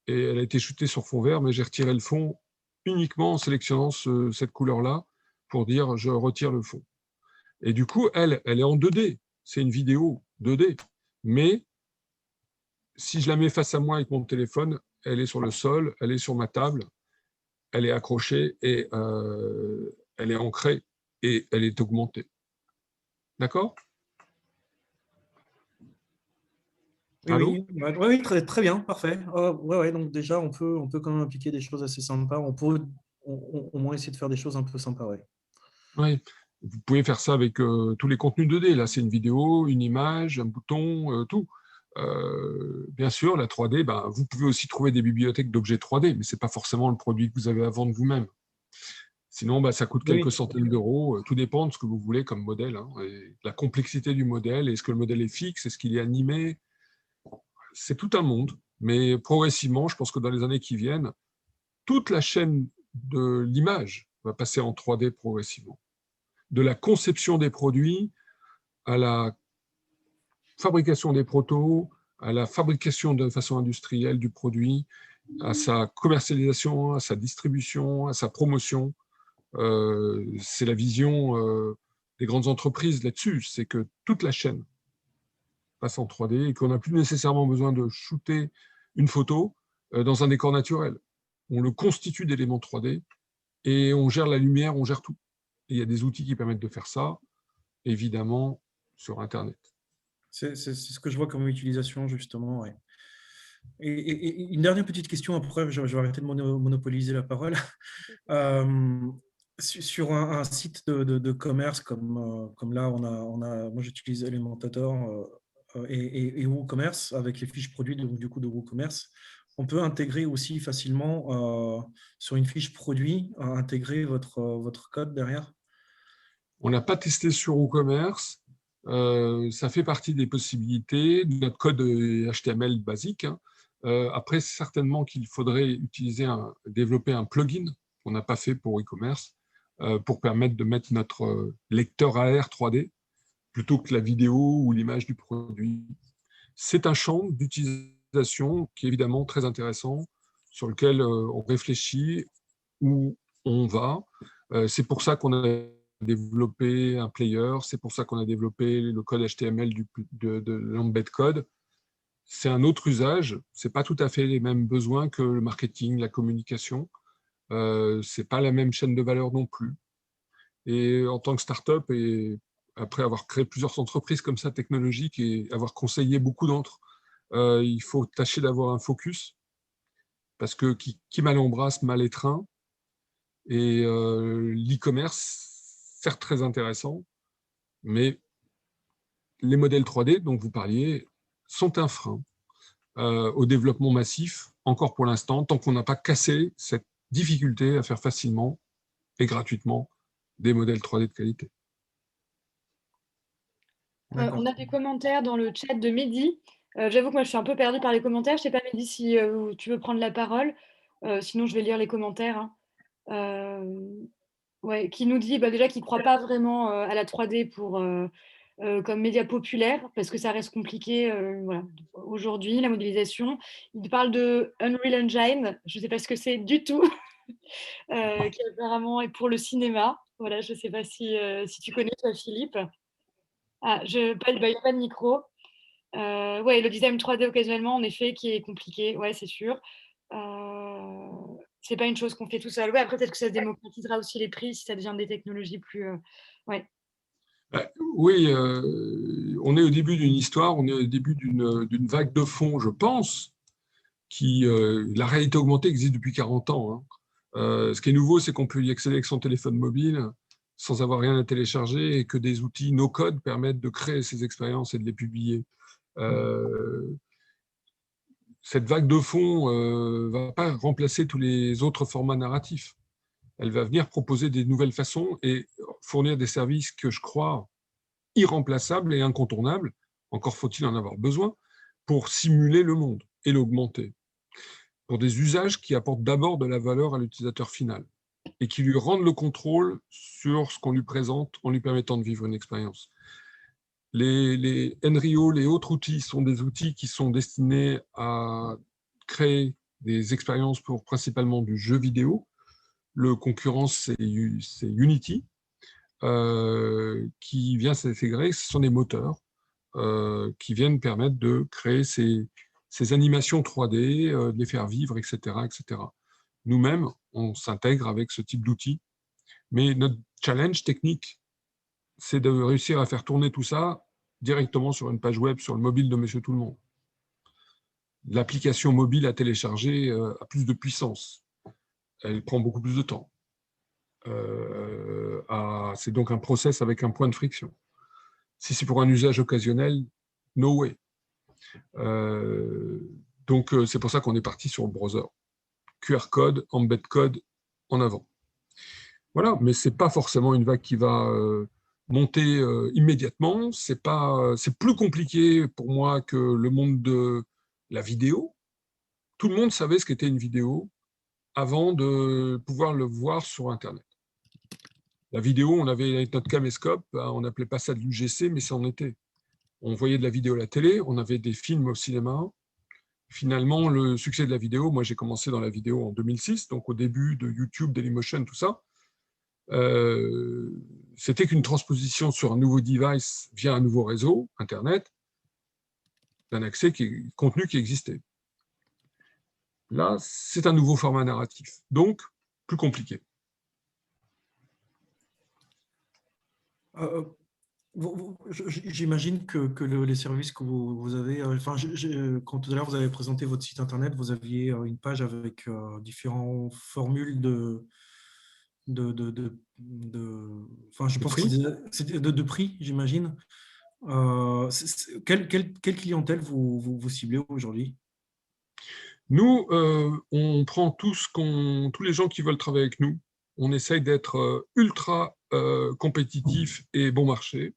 et elle a été shootée sur fond vert, mais j'ai retiré le fond uniquement en sélectionnant cette couleur-là pour dire je retire le fond. Et du coup, elle est en 2D. C'est une vidéo 2D. Mais si je la mets face à moi avec mon téléphone, elle est sur le sol, elle est sur ma table, elle est accrochée et elle est ancrée et elle est augmentée. D'accord? Oui, oui, très, très bien, parfait. Ouais, donc déjà, on peut quand même appliquer des choses assez sympas. On peut au moins essayer de faire des choses un peu sympas, ouais. Oui, vous pouvez faire ça avec tous les contenus 2D. Là, c'est une vidéo, une image, un bouton, tout. Bien sûr, la 3D, vous pouvez aussi trouver des bibliothèques d'objets 3D, mais ce n'est pas forcément le produit que vous avez à vendre vous-même. Sinon, ça coûte quelques centaines d'euros. Tout dépend de ce que vous voulez comme modèle, hein, et de la complexité du modèle. Est-ce que le modèle est fixe? Est-ce qu'il est animé? C'est tout un monde. Mais progressivement, je pense que dans les années qui viennent, toute la chaîne de l'image va passer en 3D progressivement. De la conception des produits à la fabrication des protos, à la fabrication de façon industrielle du produit, à sa commercialisation, à sa distribution, à sa promotion. C'est la vision des grandes entreprises là-dessus, c'est que toute la chaîne passe en 3D et qu'on n'a plus nécessairement besoin de shooter une photo dans un décor naturel. On le constitue d'éléments 3D et on gère la lumière, on gère tout. Et il y a des outils qui permettent de faire ça, évidemment, sur Internet. C'est ce que je vois comme utilisation, justement, ouais. Et une dernière petite question, après, je vais arrêter de monopoliser la parole. Sur un site de commerce comme là, moi j'utilise Elementor et WooCommerce avec les fiches produits du coup de WooCommerce. On peut intégrer aussi facilement sur une fiche produit, intégrer votre code derrière. On n'a pas testé sur WooCommerce. Ça fait partie des possibilités. Notre code HTML basique. Hein. Après, certainement qu'il faudrait développer un plugin qu'on n'a pas fait pour e-commerce pour permettre de mettre notre lecteur AR 3D plutôt que la vidéo ou l'image du produit. C'est un champ d'utilisation qui est évidemment très intéressant, sur lequel on réfléchit, où on va. C'est pour ça qu'on a développé un player, c'est pour ça qu'on a développé le code HTML de l'embed code. C'est un autre usage, ce n'est pas tout à fait les mêmes besoins que le marketing, la communication. Ce n'est pas la même chaîne de valeur non plus. Et en tant que start-up, et après avoir créé plusieurs entreprises comme ça technologiques et avoir conseillé beaucoup d'entre, il faut tâcher d'avoir un focus, parce que qui mal embrasse, mal étreint. Et l'e-commerce, certes très intéressant, mais les modèles 3D dont vous parliez sont un frein. au développement massif, encore pour l'instant, tant qu'on n'a pas cassé cette difficulté à faire facilement et gratuitement des modèles 3D de qualité. On a des commentaires dans le chat de Mehdi. J'avoue que moi, je suis un peu perdue par les commentaires. Je ne sais pas, Mehdi, si tu veux prendre la parole. Sinon, je vais lire les commentaires. Hein. Ouais, qui nous dit déjà qu'il ne croit pas vraiment à la 3D comme média populaire, parce que ça reste compliqué voilà. Aujourd'hui, la modélisation. Il parle de Unreal Engine, je ne sais pas ce que c'est du tout, qui apparemment est pour le cinéma. Voilà, je ne sais pas si tu connais, toi, Philippe. Ah, il n'y a pas de micro. Ouais, le design 3D occasionnellement, en effet, qui est compliqué, ouais, c'est sûr. C'est pas une chose qu'on fait tout seul. Ouais, après, peut-être que ça démocratisera aussi les prix si ça devient des technologies plus. Ouais. Oui, on est au début d'une histoire, on est au début d'une vague de fond, je pense, la réalité augmentée existe depuis 40 ans. Hein. Ce qui est nouveau, c'est qu'on peut y accéder avec son téléphone mobile sans avoir rien à télécharger et que des outils no-code permettent de créer ces expériences et de les publier. Cette vague de fond ne va pas remplacer tous les autres formats narratifs. Elle va venir proposer des nouvelles façons et fournir des services que je crois irremplaçables et incontournables, encore faut-il en avoir besoin, pour simuler le monde et l'augmenter, pour des usages qui apportent d'abord de la valeur à l'utilisateur final et qui lui rendent le contrôle sur ce qu'on lui présente en lui permettant de vivre une expérience. Les Nrio, les autres outils sont des outils qui sont destinés à créer des expériences pour principalement du jeu vidéo. Le concurrent, c'est Unity, qui vient s'intégrer. Ce sont des moteurs qui viennent permettre de créer ces animations 3D, de les faire vivre, etc. etc. Nous-mêmes, on s'intègre avec ce type d'outils. Mais notre challenge technique, c'est de réussir à faire tourner tout ça directement sur une page web, sur le mobile de Monsieur Tout-le-Monde. L'application mobile à télécharger a plus de puissance. Elle prend beaucoup plus de temps. C'est donc un process avec un point de friction. Si c'est pour un usage occasionnel, no way. Donc, c'est pour ça qu'on est parti sur le browser. QR code, embed code, en avant. Voilà, mais ce n'est pas forcément une vague qui va monter immédiatement. C'est plus compliqué pour moi que le monde de la vidéo. Tout le monde savait ce qu'était une vidéo avant de pouvoir le voir sur Internet. La vidéo, on avait notre caméscope, on n'appelait pas ça de l'UGC, mais ça en était. On voyait de la vidéo à la télé, on avait des films au cinéma. Finalement, le succès de la vidéo, moi j'ai commencé dans la vidéo en 2006, donc au début de YouTube, Dailymotion, tout ça. C'était qu'une transposition sur un nouveau device via un nouveau réseau, Internet, d'un contenu qui existait. Là, c'est un nouveau format narratif, donc plus compliqué. J'imagine que les services que vous avez, quand tout à l'heure vous avez présenté votre site internet, vous aviez une page avec différentes formules de prix, j'imagine. Quelle clientèle vous ciblez aujourd'hui? Nous, on prend tous les gens qui veulent travailler avec nous. On essaye d'être ultra compétitif et bon marché.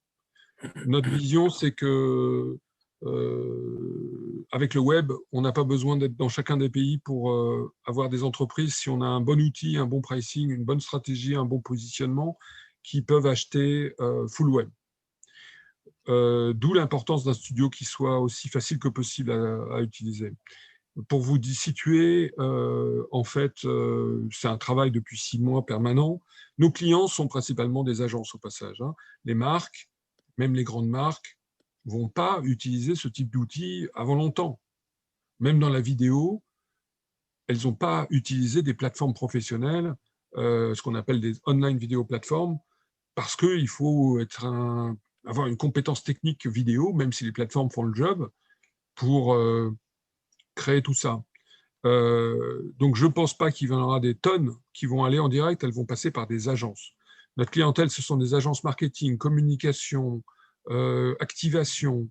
Notre vision, c'est que avec le web, on n'a pas besoin d'être dans chacun des pays pour avoir des entreprises. Si on a un bon outil, un bon pricing, une bonne stratégie, un bon positionnement, qui peuvent acheter full web. D'où l'importance d'un studio qui soit aussi facile que possible à utiliser. Pour vous situer, en fait, c'est un travail depuis 6 mois permanent. Nos clients sont principalement des agences au passage. Hein. Les marques, même les grandes marques, ne vont pas utiliser ce type d'outils avant longtemps. Même dans la vidéo, elles n'ont pas utilisé des plateformes professionnelles, ce qu'on appelle des online vidéo plateformes, parce qu'il faut avoir une compétence technique vidéo, même si les plateformes font le job, pour créer tout ça. Donc, je ne pense pas qu'il y en aura des tonnes qui vont aller en direct, elles vont passer par des agences. Notre clientèle, ce sont des agences marketing, communication, activation,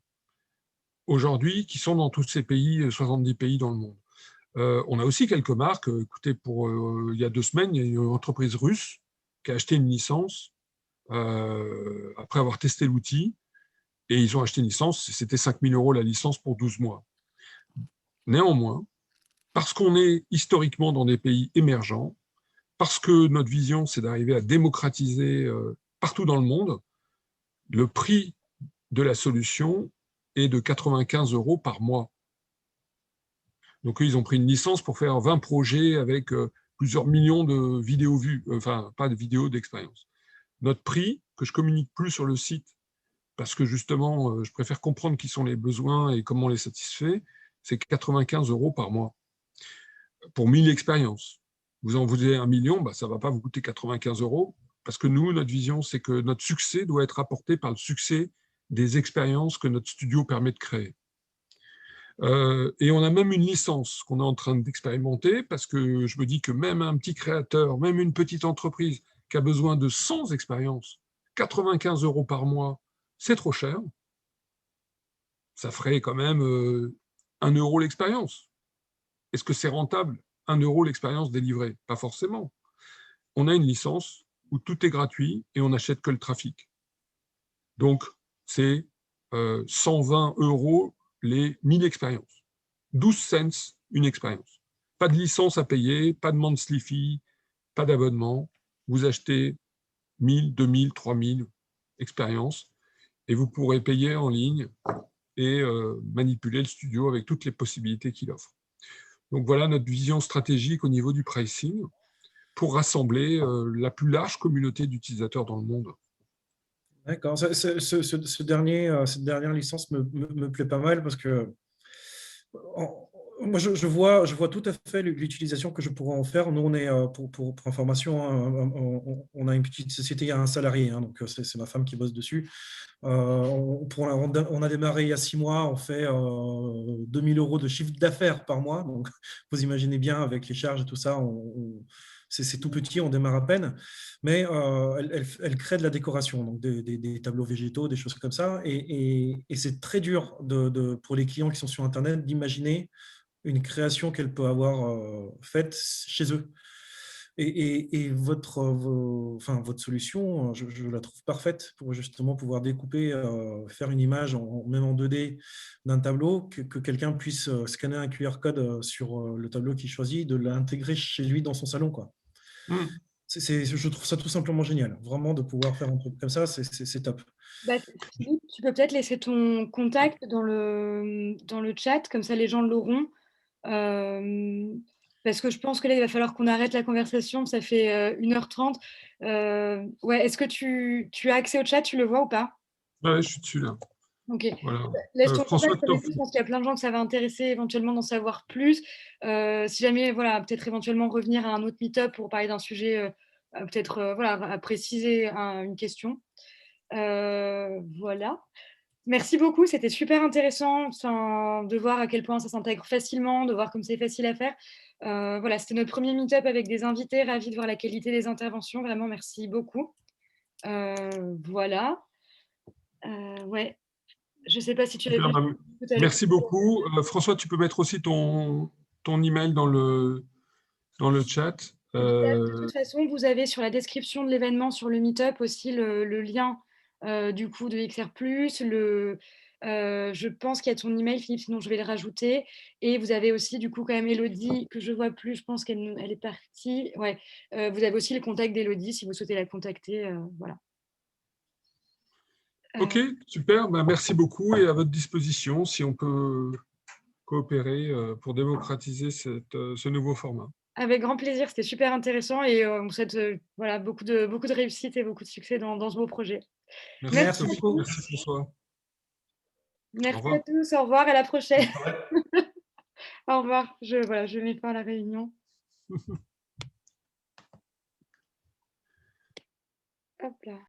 aujourd'hui qui sont dans tous ces pays, 70 pays dans le monde. On a aussi quelques marques. Écoutez, il y a 2 semaines, il y a une entreprise russe qui a acheté une licence après avoir testé l'outil, et ils ont acheté une licence, c'était 5 000 € la licence pour 12 mois. Néanmoins, parce qu'on est historiquement dans des pays émergents, parce que notre vision, c'est d'arriver à démocratiser partout dans le monde, le prix de la solution est de 95 € par mois. Donc, ils ont pris une licence pour faire 20 projets avec plusieurs millions de vidéos vues, enfin, pas de vidéos d'expérience. Notre prix, que je communique plus sur le site, parce que justement, je préfère comprendre qui sont les besoins et comment on les satisfait, c'est 95 € par mois pour 1000 expériences. Vous en voulez 1 million, ça ne va pas vous coûter 95 €, parce que nous, notre vision, c'est que notre succès doit être apporté par le succès des expériences que notre studio permet de créer. Et on a même une licence qu'on est en train d'expérimenter, parce que je me dis que même un petit créateur, même une petite entreprise qui a besoin de 100 expériences, 95 € par mois, c'est trop cher. Ça ferait quand même 1 € l'expérience. Est-ce que c'est rentable, 1 € l'expérience délivrée? Pas forcément. On a une licence où tout est gratuit et on n'achète que le trafic. Donc, c'est 120 € les 1000 expériences. 12 cents une expérience. Pas de licence à payer, pas de monthly fee, pas d'abonnement. Vous achetez 1000, 2000, 3000 expériences et vous pourrez payer en ligne et manipuler le studio avec toutes les possibilités qu'il offre. Donc voilà notre vision stratégique au niveau du pricing pour rassembler la plus large communauté d'utilisateurs dans le monde. D'accord. Cette dernière licence me plaît pas mal parce que moi, je vois tout à fait l'utilisation que je pourrais en faire. Nous, on est, pour information, hein, on a une petite société, il y a un salarié, hein, donc c'est ma femme qui bosse dessus. On a démarré il y a 6 mois, on fait 2000 € de chiffre d'affaires par mois. Donc, vous imaginez bien, avec les charges et tout ça, c'est tout petit, on démarre à peine. Mais elle crée de la décoration, donc des tableaux végétaux, des choses comme ça. Et c'est très dur pour les clients qui sont sur Internet d'imaginer une création qu'elle peut avoir faite chez eux. Et votre solution, je la trouve parfaite pour justement pouvoir découper, faire une image même en 2D d'un tableau, que quelqu'un puisse scanner un QR code sur le tableau qu'il choisit, de l'intégrer chez lui dans son salon, quoi. Je trouve ça tout simplement génial. Vraiment, de pouvoir faire un truc comme ça, c'est top. Philippe, tu peux peut-être laisser ton contact dans le chat, comme ça les gens l'auront. Parce que je pense que là, il va falloir qu'on arrête la conversation. Ça fait 1h30. Ouais, est-ce que tu as accès au chat? Tu le vois ou pas? Ouais, je suis dessus là. Ok. Voilà. Laisse ton François, contact avec nous. Je pense qu'il y a plein de gens que ça va intéresser éventuellement d'en savoir plus. Si jamais, voilà, peut-être éventuellement revenir à un autre meet-up pour parler d'un sujet, peut-être voilà, à préciser une question. Voilà. Merci beaucoup, c'était super intéressant de voir à quel point ça s'intègre facilement, de voir comme c'est facile à faire. Voilà, c'était notre premier meet-up avec des invités, ravis de voir la qualité des interventions, vraiment merci beaucoup. Voilà. Ouais, je ne sais pas si tu as vu. Merci beaucoup. François, tu peux mettre aussi ton email dans le chat. De toute façon, vous avez sur la description de l'événement, sur le meet-up aussi le lien du coup de XR+, je pense qu'il y a ton email, Philippe, sinon je vais le rajouter. Et vous avez aussi du coup quand même Elodie, que je ne vois plus, je pense qu'elle est partie. Ouais. Vous avez aussi le contact d'Elodie si vous souhaitez la contacter. Voilà. Ok, super. Merci beaucoup et à votre disposition si on peut coopérer pour démocratiser ce nouveau format. Avec grand plaisir, c'était super intéressant et on vous souhaite voilà, beaucoup de réussite et beaucoup de succès dans ce beau projet. Merci beaucoup. Merci François. Merci à tous, au revoir, à la prochaine. Au revoir, je mets fin à la réunion. Hop là.